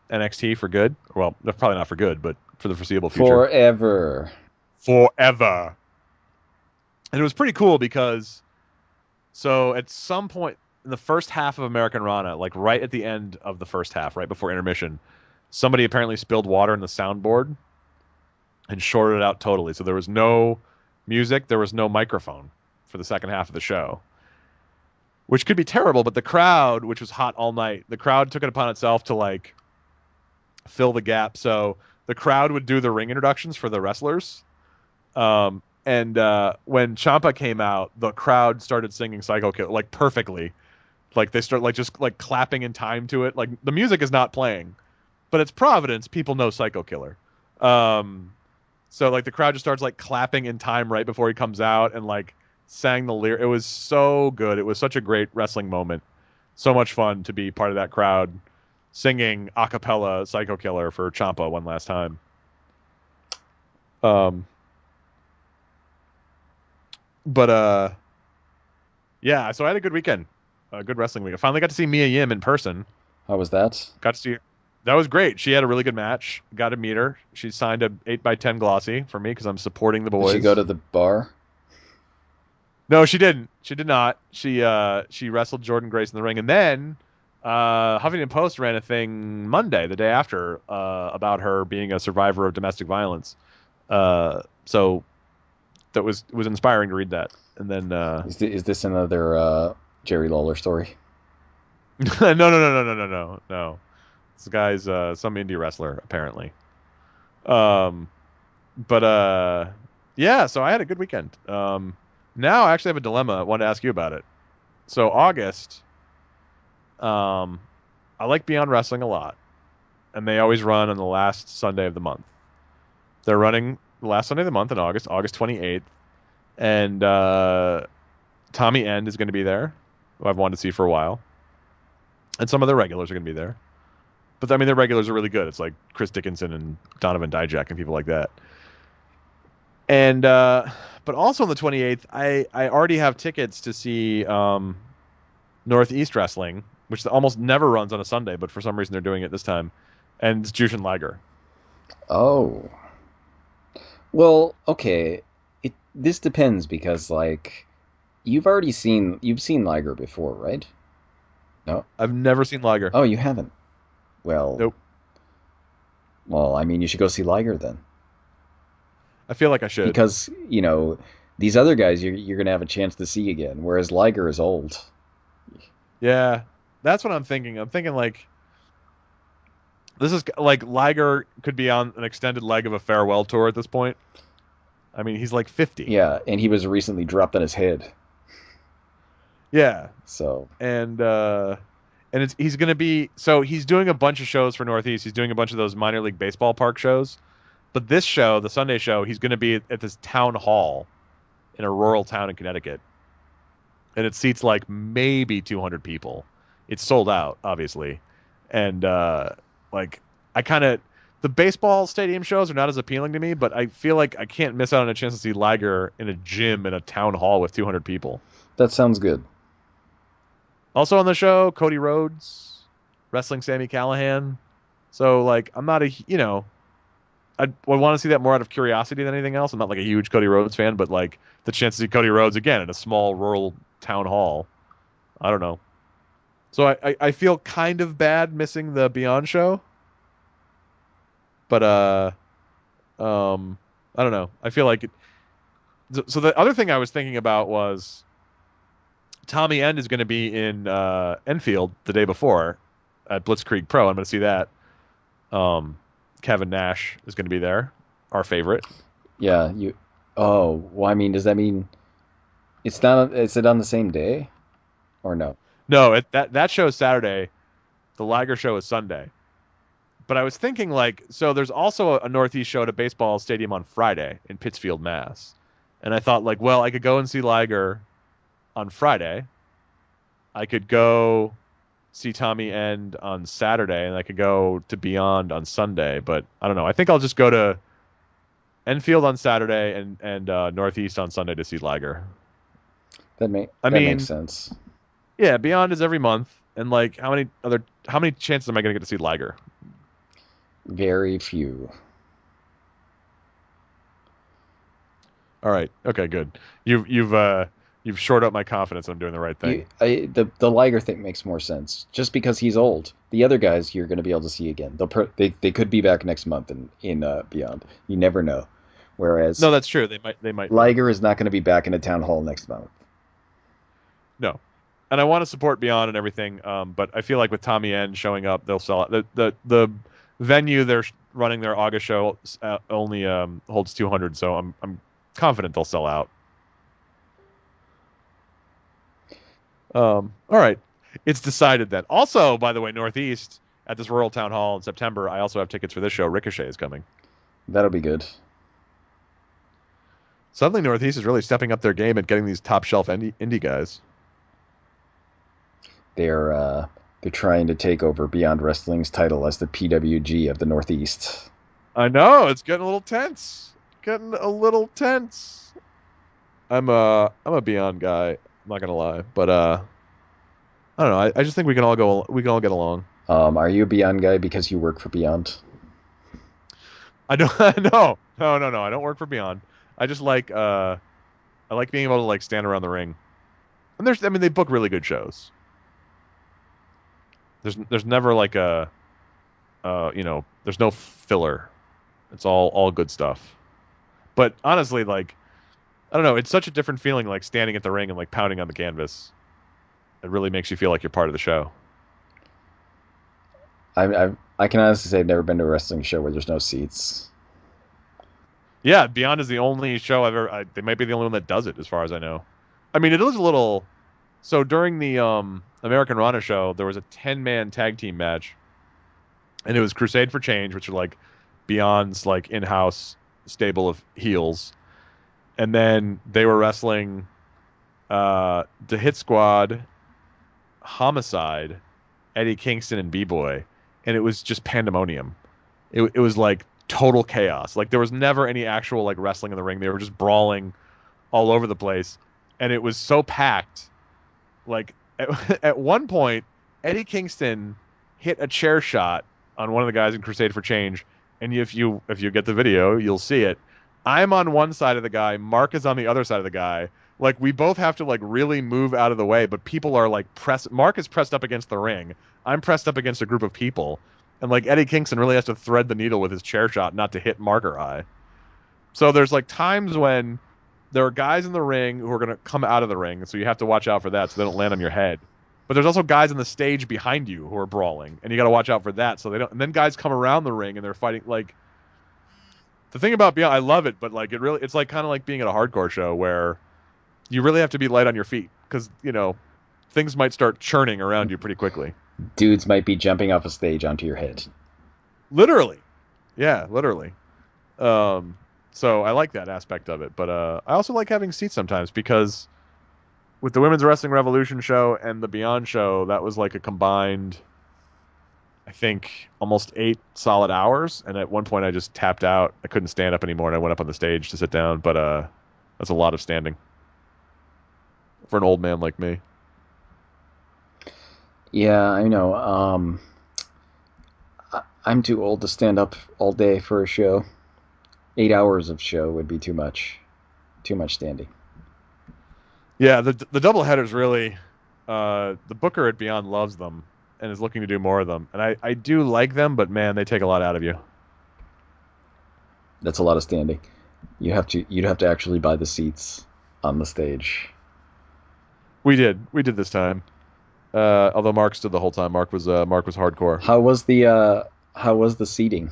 NXT for good. Well, probably not for good, but for the foreseeable future. Forever. And it was pretty cool because So at some point in the first half of American Rana, like right at the end of the first half, right before intermission, somebody apparently spilled water in the soundboard and shorted it out totally. So there was no music, there was no microphone for the second half of the show, which could be terrible. But the crowd, which was hot all night, the crowd took it upon itself to like fill the gap. So the crowd would do the ring introductions for the wrestlers. And when Ciampa came out, the crowd started singing Psycho Killer like perfectly. Like they start like just like clapping in time to it. Like the music is not playing, but it's Providence. People know Psycho Killer. Um, so like the crowd just starts like clapping in time right before he comes out and like sang the lyric. It was so good. It was such a great wrestling moment. So much fun to be part of that crowd singing a cappella Psycho Killer for Ciampa one last time. Um, but yeah, so I had a good weekend, a good wrestling week. I finally got to see Mia Yim in person. How was that? Got to see her. That was great. She had a really good match. Got to meet her. She signed a 8x10 glossy for me because I'm supporting the Did she go boys. to the bar? No, she didn't. She did not. She wrestled Jordan Grace in the ring, and then Huffington Post ran a thing Monday, the day after, about her being a survivor of domestic violence. So that was inspiring to read that. And then Is this another Jerry Lawler story? no. This guy's some indie wrestler apparently. Um, but yeah. So I had a good weekend. Now I actually have a dilemma. I wanted to ask you about it. So August, um, I like Beyond Wrestling a lot, and they always run on the last Sunday of the month. They're running the last Sunday of the month in August, August 28th, and Tommy End is going to be there, who I've wanted to see for a while, and some of their regulars are going to be there. But I mean, their regulars are really good. It's like Chris Dickinson and Donovan Dijak and people like that. And but also on the 28th, I already have tickets to see Northeast Wrestling, which almost never runs on a Sunday, but for some reason they're doing it this time, and it's Jushin Liger. Oh. Well, okay. This depends because like you've seen Liger before, right? No? I've never seen Liger. Oh, you haven't. Well, Nope. I mean, you should go see Liger then. I feel like I should. Because, these other guys you're going to have a chance to see again, whereas Liger is old. Yeah, that's what I'm thinking. I'm thinking like this is like Liger could be on an extended leg of a farewell tour at this point. I mean, he's like 50. Yeah, and he was recently dropped on his head. Yeah, So, and he's gonna be so he's doing a bunch of shows for Northeast. He's doing a bunch of those minor league baseball park shows. But this show, the Sunday show, he's gonna be at this town hall in a rural town in Connecticut, and it seats like maybe 200 people. It's sold out, obviously, and like I kind of the baseball stadium shows are not as appealing to me, but I feel like I can't miss out on a chance to see Liger in a gym in a town hall with 200 people. that sounds good. Also on the show, Cody Rhodes, wrestling Sammy Callahan. So like I'm not I would want to see that more out of curiosity than anything else. I'm not like a huge Cody Rhodes fan, but like the chance to see Cody Rhodes again in a small rural town hall. I don't know. So I feel kind of bad missing the Beyond show, but I don't know. I feel like so the other thing I was thinking about was Tommy End is going to be in Enfield the day before at Blitzkrieg Pro. I'm going to see that. Kevin Nash is going to be there, our favorite. Yeah, you Oh, well, I mean, does that mean it's not is it on the same day or no? No, that show is Saturday. The Liger show is Sunday. But I was thinking like, so there's also a Northeast show at a baseball stadium on Friday in Pittsfield, Mass. And I thought like, well, I could go and see Liger on Friday. I could go see Tommy End on Saturday, and I could go to Beyond on Sunday. But I don't know. I think I'll just go to Enfield on Saturday and Northeast on Sunday to see Liger. I That makes mean, sense. yeah, Beyond is every month, and like how many chances am I going to get to see Liger? Very few. All right, okay, good. You've You've shored up my confidence I'm doing the right thing. The Liger thing makes more sense. Just because he's old, the other guys you're going to be able to see again. They could be back next month in Beyond. You never know. Whereas No, that's true. They might be. Liger is not going to be back in a town hall next month. No. And I want to support Beyond and everything, but I feel like with Tommy End showing up, they'll sell it. The venue they're running their August show only holds 200, so I'm confident they'll sell out. All right, it's decided then. Also, by the way, Northeast at this Rural Town Hall in September, I also have tickets for this show. Ricochet is coming. That'll be good. Suddenly, Northeast is really stepping up their game and getting these top shelf indie guys. They're trying to take over Beyond Wrestling's title as the PWG of the Northeast. I know, it's getting a little tense. Getting a little tense. I'm a Beyond guy. I'm not gonna lie, but I don't know. I just think we can all get along. Are you a Beyond guy because you work for Beyond? I don't. No. I don't work for Beyond. I just I like being able to like stand around the ring. And they book really good shows. There's never like there's no filler. It's all good stuff. But honestly, like, I don't know, it's such a different feeling like standing at the ring and like pounding on the canvas. It really makes you feel like you're part of the show. I can honestly say I've never been to a wrestling show where there's no seats. Yeah, Beyond is the only show I've ever. They might be the only one that does it, as far as I know. I mean, it is a little. So during the American Rana show, there was a 10-man tag team match, and it was Crusade for Change, which are like Beyond's like in-house stable of heels, and then they were wrestling the Hit Squad, Homicide, Eddie Kingston, and B-Boy, and it was just pandemonium. It was like total chaos. Like there was never any actual like wrestling in the ring. They were just brawling all over the place, and it was so packed. Like at one point, Eddie Kingston hit a chair shot on one of the guys in Crusade for Change, and if you get the video, you'll see it. I'm on one side of the guy, Mark is on the other side of the guy. Like we both have to like really move out of the way, but people are like Mark is pressed up against the ring. I'm pressed up against a group of people. And like Eddie Kingston really has to thread the needle with his chair shot not to hit Mark or I. So there's like times when there are guys in the ring who are going to come out of the ring, so you have to watch out for that so they don't land on your head. But there's also guys on the stage behind you who are brawling, and you got to watch out for that so they don't. And then guys come around the ring and they're fighting. Like the thing about Beyond, I love it, but like it's like kind of like being at a hardcore show where you really have to be light on your feet because things might start churning around you pretty quickly. Dudes might be jumping off a stage onto your head. Literally, yeah, literally. So I like that aspect of it, but I also like having seats sometimes because with the Women's Wrestling Revolution show and the Beyond show, that was like a combined, I think, almost 8 solid hours. And at one point, I just tapped out. I couldn't stand up anymore, and I went up on the stage to sit down. But that's a lot of standing for an old man like me. Yeah, I know. I'm too old to stand up all day for a show. 8 hours of show would be too much. Too much standing. Yeah, the double headers really. The booker at Beyond loves them and is looking to do more of them. And I do like them, but man, they take a lot out of you. That's a lot of standing. You'd have to actually buy the seats on the stage. We did this time. Although Mark stood the whole time. Mark was hardcore. How was the seating?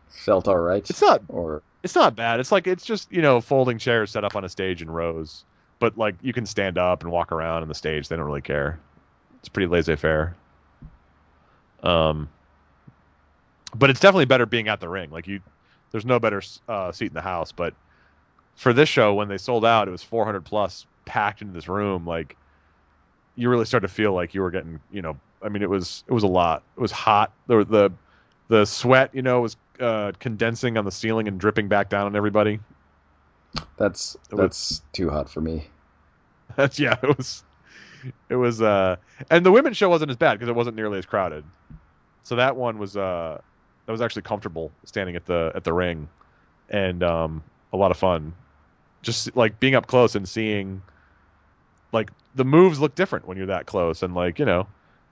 Felt all right? It's not bad. It's just folding chairs set up on a stage in rows, but like you can stand up and walk around on the stage. They don't really care. It's pretty laissez-faire. But it's definitely better being at the ring. Like there's no better seat in the house. But for this show, when they sold out, it was 400 plus packed into this room. Like you really start to feel like you were getting, I mean, it was a lot. It was hot. The sweat, was condensing on the ceiling and dripping back down on everybody. That's too hot for me. It was and the women's show wasn't as bad because it wasn't nearly as crowded. So that one was actually comfortable standing at the ring and a lot of fun. just like being up close and seeing like the moves look different when you're that close, and like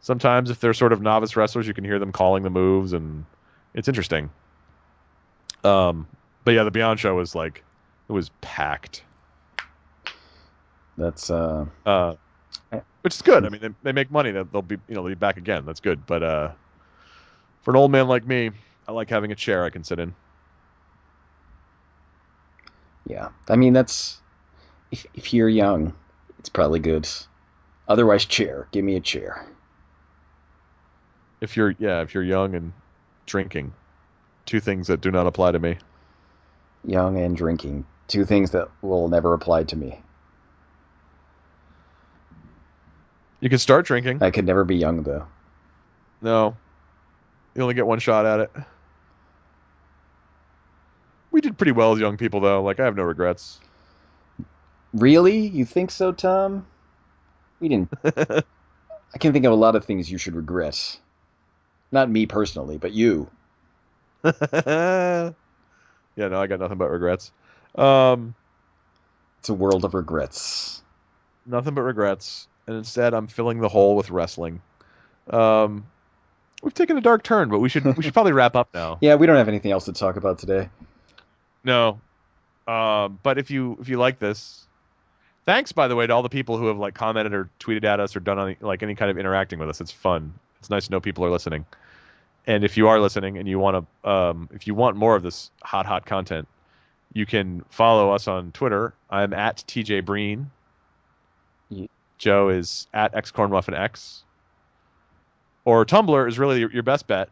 sometimes if they're sort of novice wrestlers, you can hear them calling the moves, and it's interesting. Um, but yeah, the Beyond show was like it was packed. That's Uh, which is good. I mean, they make money. That they'll be back again. That's good. But for an old man like me, I like having a chair I can sit in. yeah. I mean, that's if you're young, it's probably good. Otherwise, chair. Give me a chair. If you're young and drinking, two things that do not apply to me. Young and drinking. Two things that will never apply to me. You can start drinking. I could never be young, though. No, you only get one shot at it. We did pretty well as young people, though. Like I have no regrets. Really? You think so, Tom? We didn't. I can think of a lot of things you should regret. Not me personally, but you. Yeah, no, I got nothing but regrets. Um, It's a world of regrets. Nothing but regrets, and instead I'm filling the hole with wrestling. Um, we've taken a dark turn, but we should probably wrap up now. Yeah, we don't have anything else to talk about today. No, but if you like this, thanks by the way to all the people who have like commented or tweeted at us or done any kind of interacting with us. It's fun. It's nice to know people are listening. And if you are listening and you want to, if you want more of this hot content, you can follow us on Twitter. I'm at TJ Breen. Ye- Joe is at xcornmuffinx. Or Tumblr is really your best bet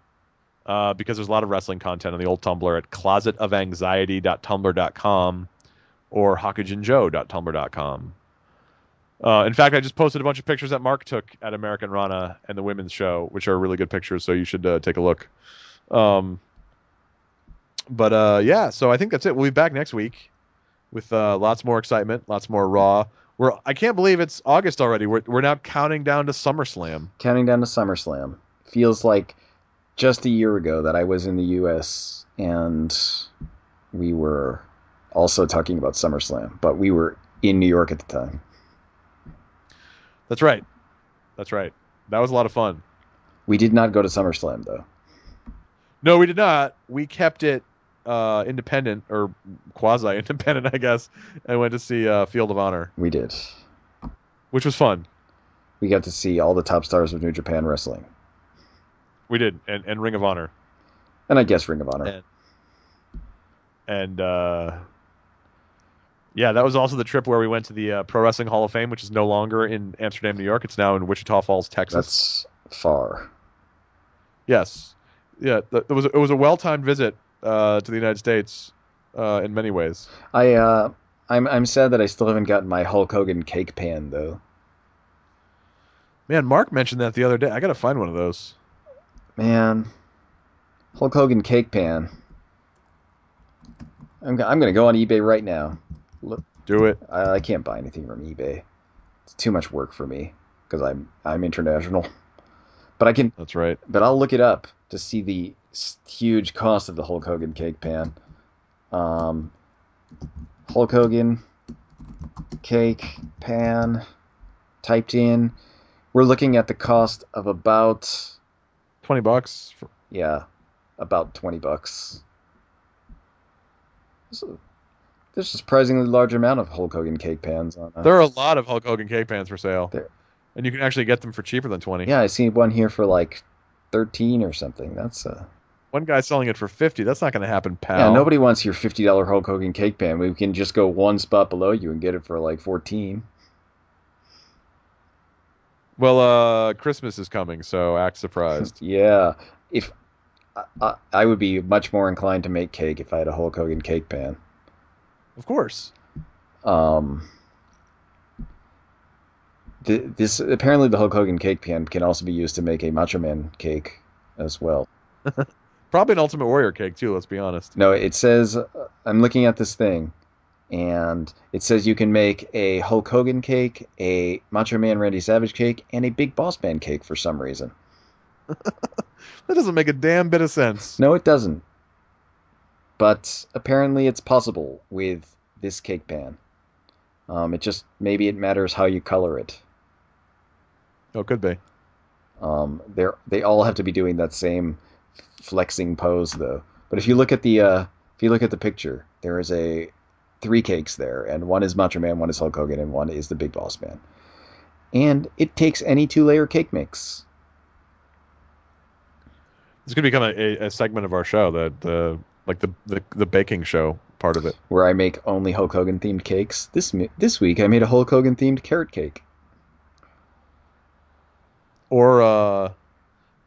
because there's a lot of wrestling content on the old Tumblr at closetofanxiety.tumblr.com or hockeyginjoe.tumblr.com. In fact, I just posted a bunch of pictures that Mark took at American Rana and the women's show, which are really good pictures, so you should take a look. Yeah, so I think that's it. We'll be back next week with lots more excitement, lots more Raw. I can't believe it's August already. We're now counting down to SummerSlam. Counting down to SummerSlam. Feels like just a year ago that I was in the U.S. and we were also talking about SummerSlam, but we were in New York at the time. That's right. That's right. That was a lot of fun. We did not go to SummerSlam, though. No, we did not. We kept it independent or quasi-independent, I guess, and went to see Field of Honor. We did. Which was fun. We got to see all the top stars of New Japan Wrestling. We did, and Ring of Honor. And I guess Ring of Honor. And yeah, that was also the trip where we went to the Pro Wrestling Hall of Fame, which is no longer in Amsterdam, New York. It's now in Wichita Falls, Texas. That's far. Yes. Yeah, it was a well-timed visit to the United States in many ways. I'm sad that I still haven't gotten my Hulk Hogan cake pan, though. Man, Mark mentioned that the other day. I got to find one of those. Man, Hulk Hogan cake pan. I'm gonna go on eBay right now. Look, Do it. I can't buy anything from eBay. It's too much work for me because I'm international. But I can. That's right. But I'll look it up to see the huge cost of the Hulk Hogan cake pan. Hulk Hogan cake pan typed in. We're looking at the cost of about $20. about $20. So there's a surprisingly large amount of Hulk Hogan cake pans on. There are a lot of Hulk Hogan cake pans for sale, There. and you can actually get them for cheaper than 20. Yeah, I see one here for like 13 or something. That's One guy's selling it for 50. That's not going to happen, pal. yeah. Nobody wants your $50 Hulk Hogan cake pan. We can just go one spot below you and get it for like 14. Well, Christmas is coming, so act surprised. Yeah, if I would be much more inclined to make cake if I had a Hulk Hogan cake pan. Of course. This apparently the Hulk Hogan cake pan can also be used to make a Macho Man cake as well. Probably an Ultimate Warrior cake too. Let's be honest. No, it says I'm looking at this thing, and it says you can make a Hulk Hogan cake, a Macho Man Randy Savage cake, and a Big Boss Man cake for some reason. That doesn't make a damn bit of sense. No, it doesn't. But apparently it's possible with this cake pan. It just maybe it matters how you color it. Oh, could be. They all have to be doing that same flexing pose though. But if you look at the picture, there is a three cakes there, and one is Macho Man, one is Hulk Hogan, and one is the Big Boss Man. And it takes any two-layer cake mix. This could become a segment of our show, that the baking show part of it. Where I make only Hulk Hogan themed cakes. This week I made a Hulk Hogan themed carrot cake. Or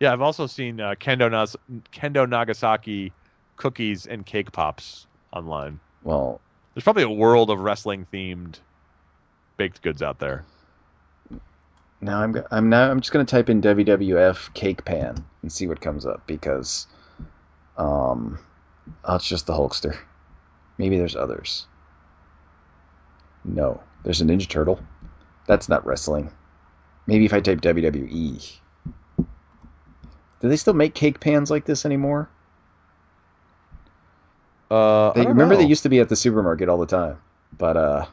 yeah, I've also seen Kendo Nagasaki cookies and cake pops online. Well, there's probably a world of wrestling themed baked goods out there. Now I'm just gonna type in WWF cake pan and see what comes up because, it's just the Hulkster. Maybe there's others. No, there's a Ninja Turtle. That's not wrestling. Maybe if I type WWE. Do they still make cake pans like this anymore? I don't remember know. they used to be at the supermarket all the time, but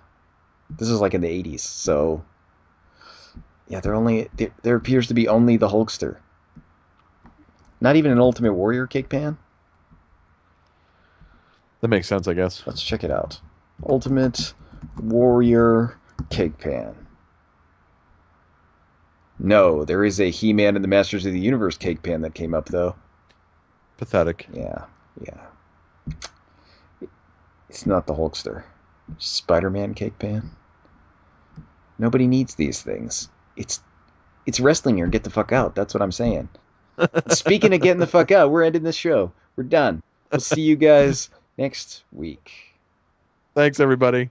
this is like in the 80s, so yeah, there appears to be only the Hulkster. Not even an Ultimate Warrior cake pan? That makes sense, I guess. Let's check it out. Ultimate Warrior cake pan. No, there is a He-Man and the Masters of the Universe cake pan that came up, though. Pathetic. Yeah. It's not the Hulkster. Spider-Man cake pan. Nobody needs these things. It's wrestling here. Get the fuck out. That's what I'm saying. Speaking of getting the fuck out, we're ending this show. We're done. We'll see you guys next week. Thanks, everybody.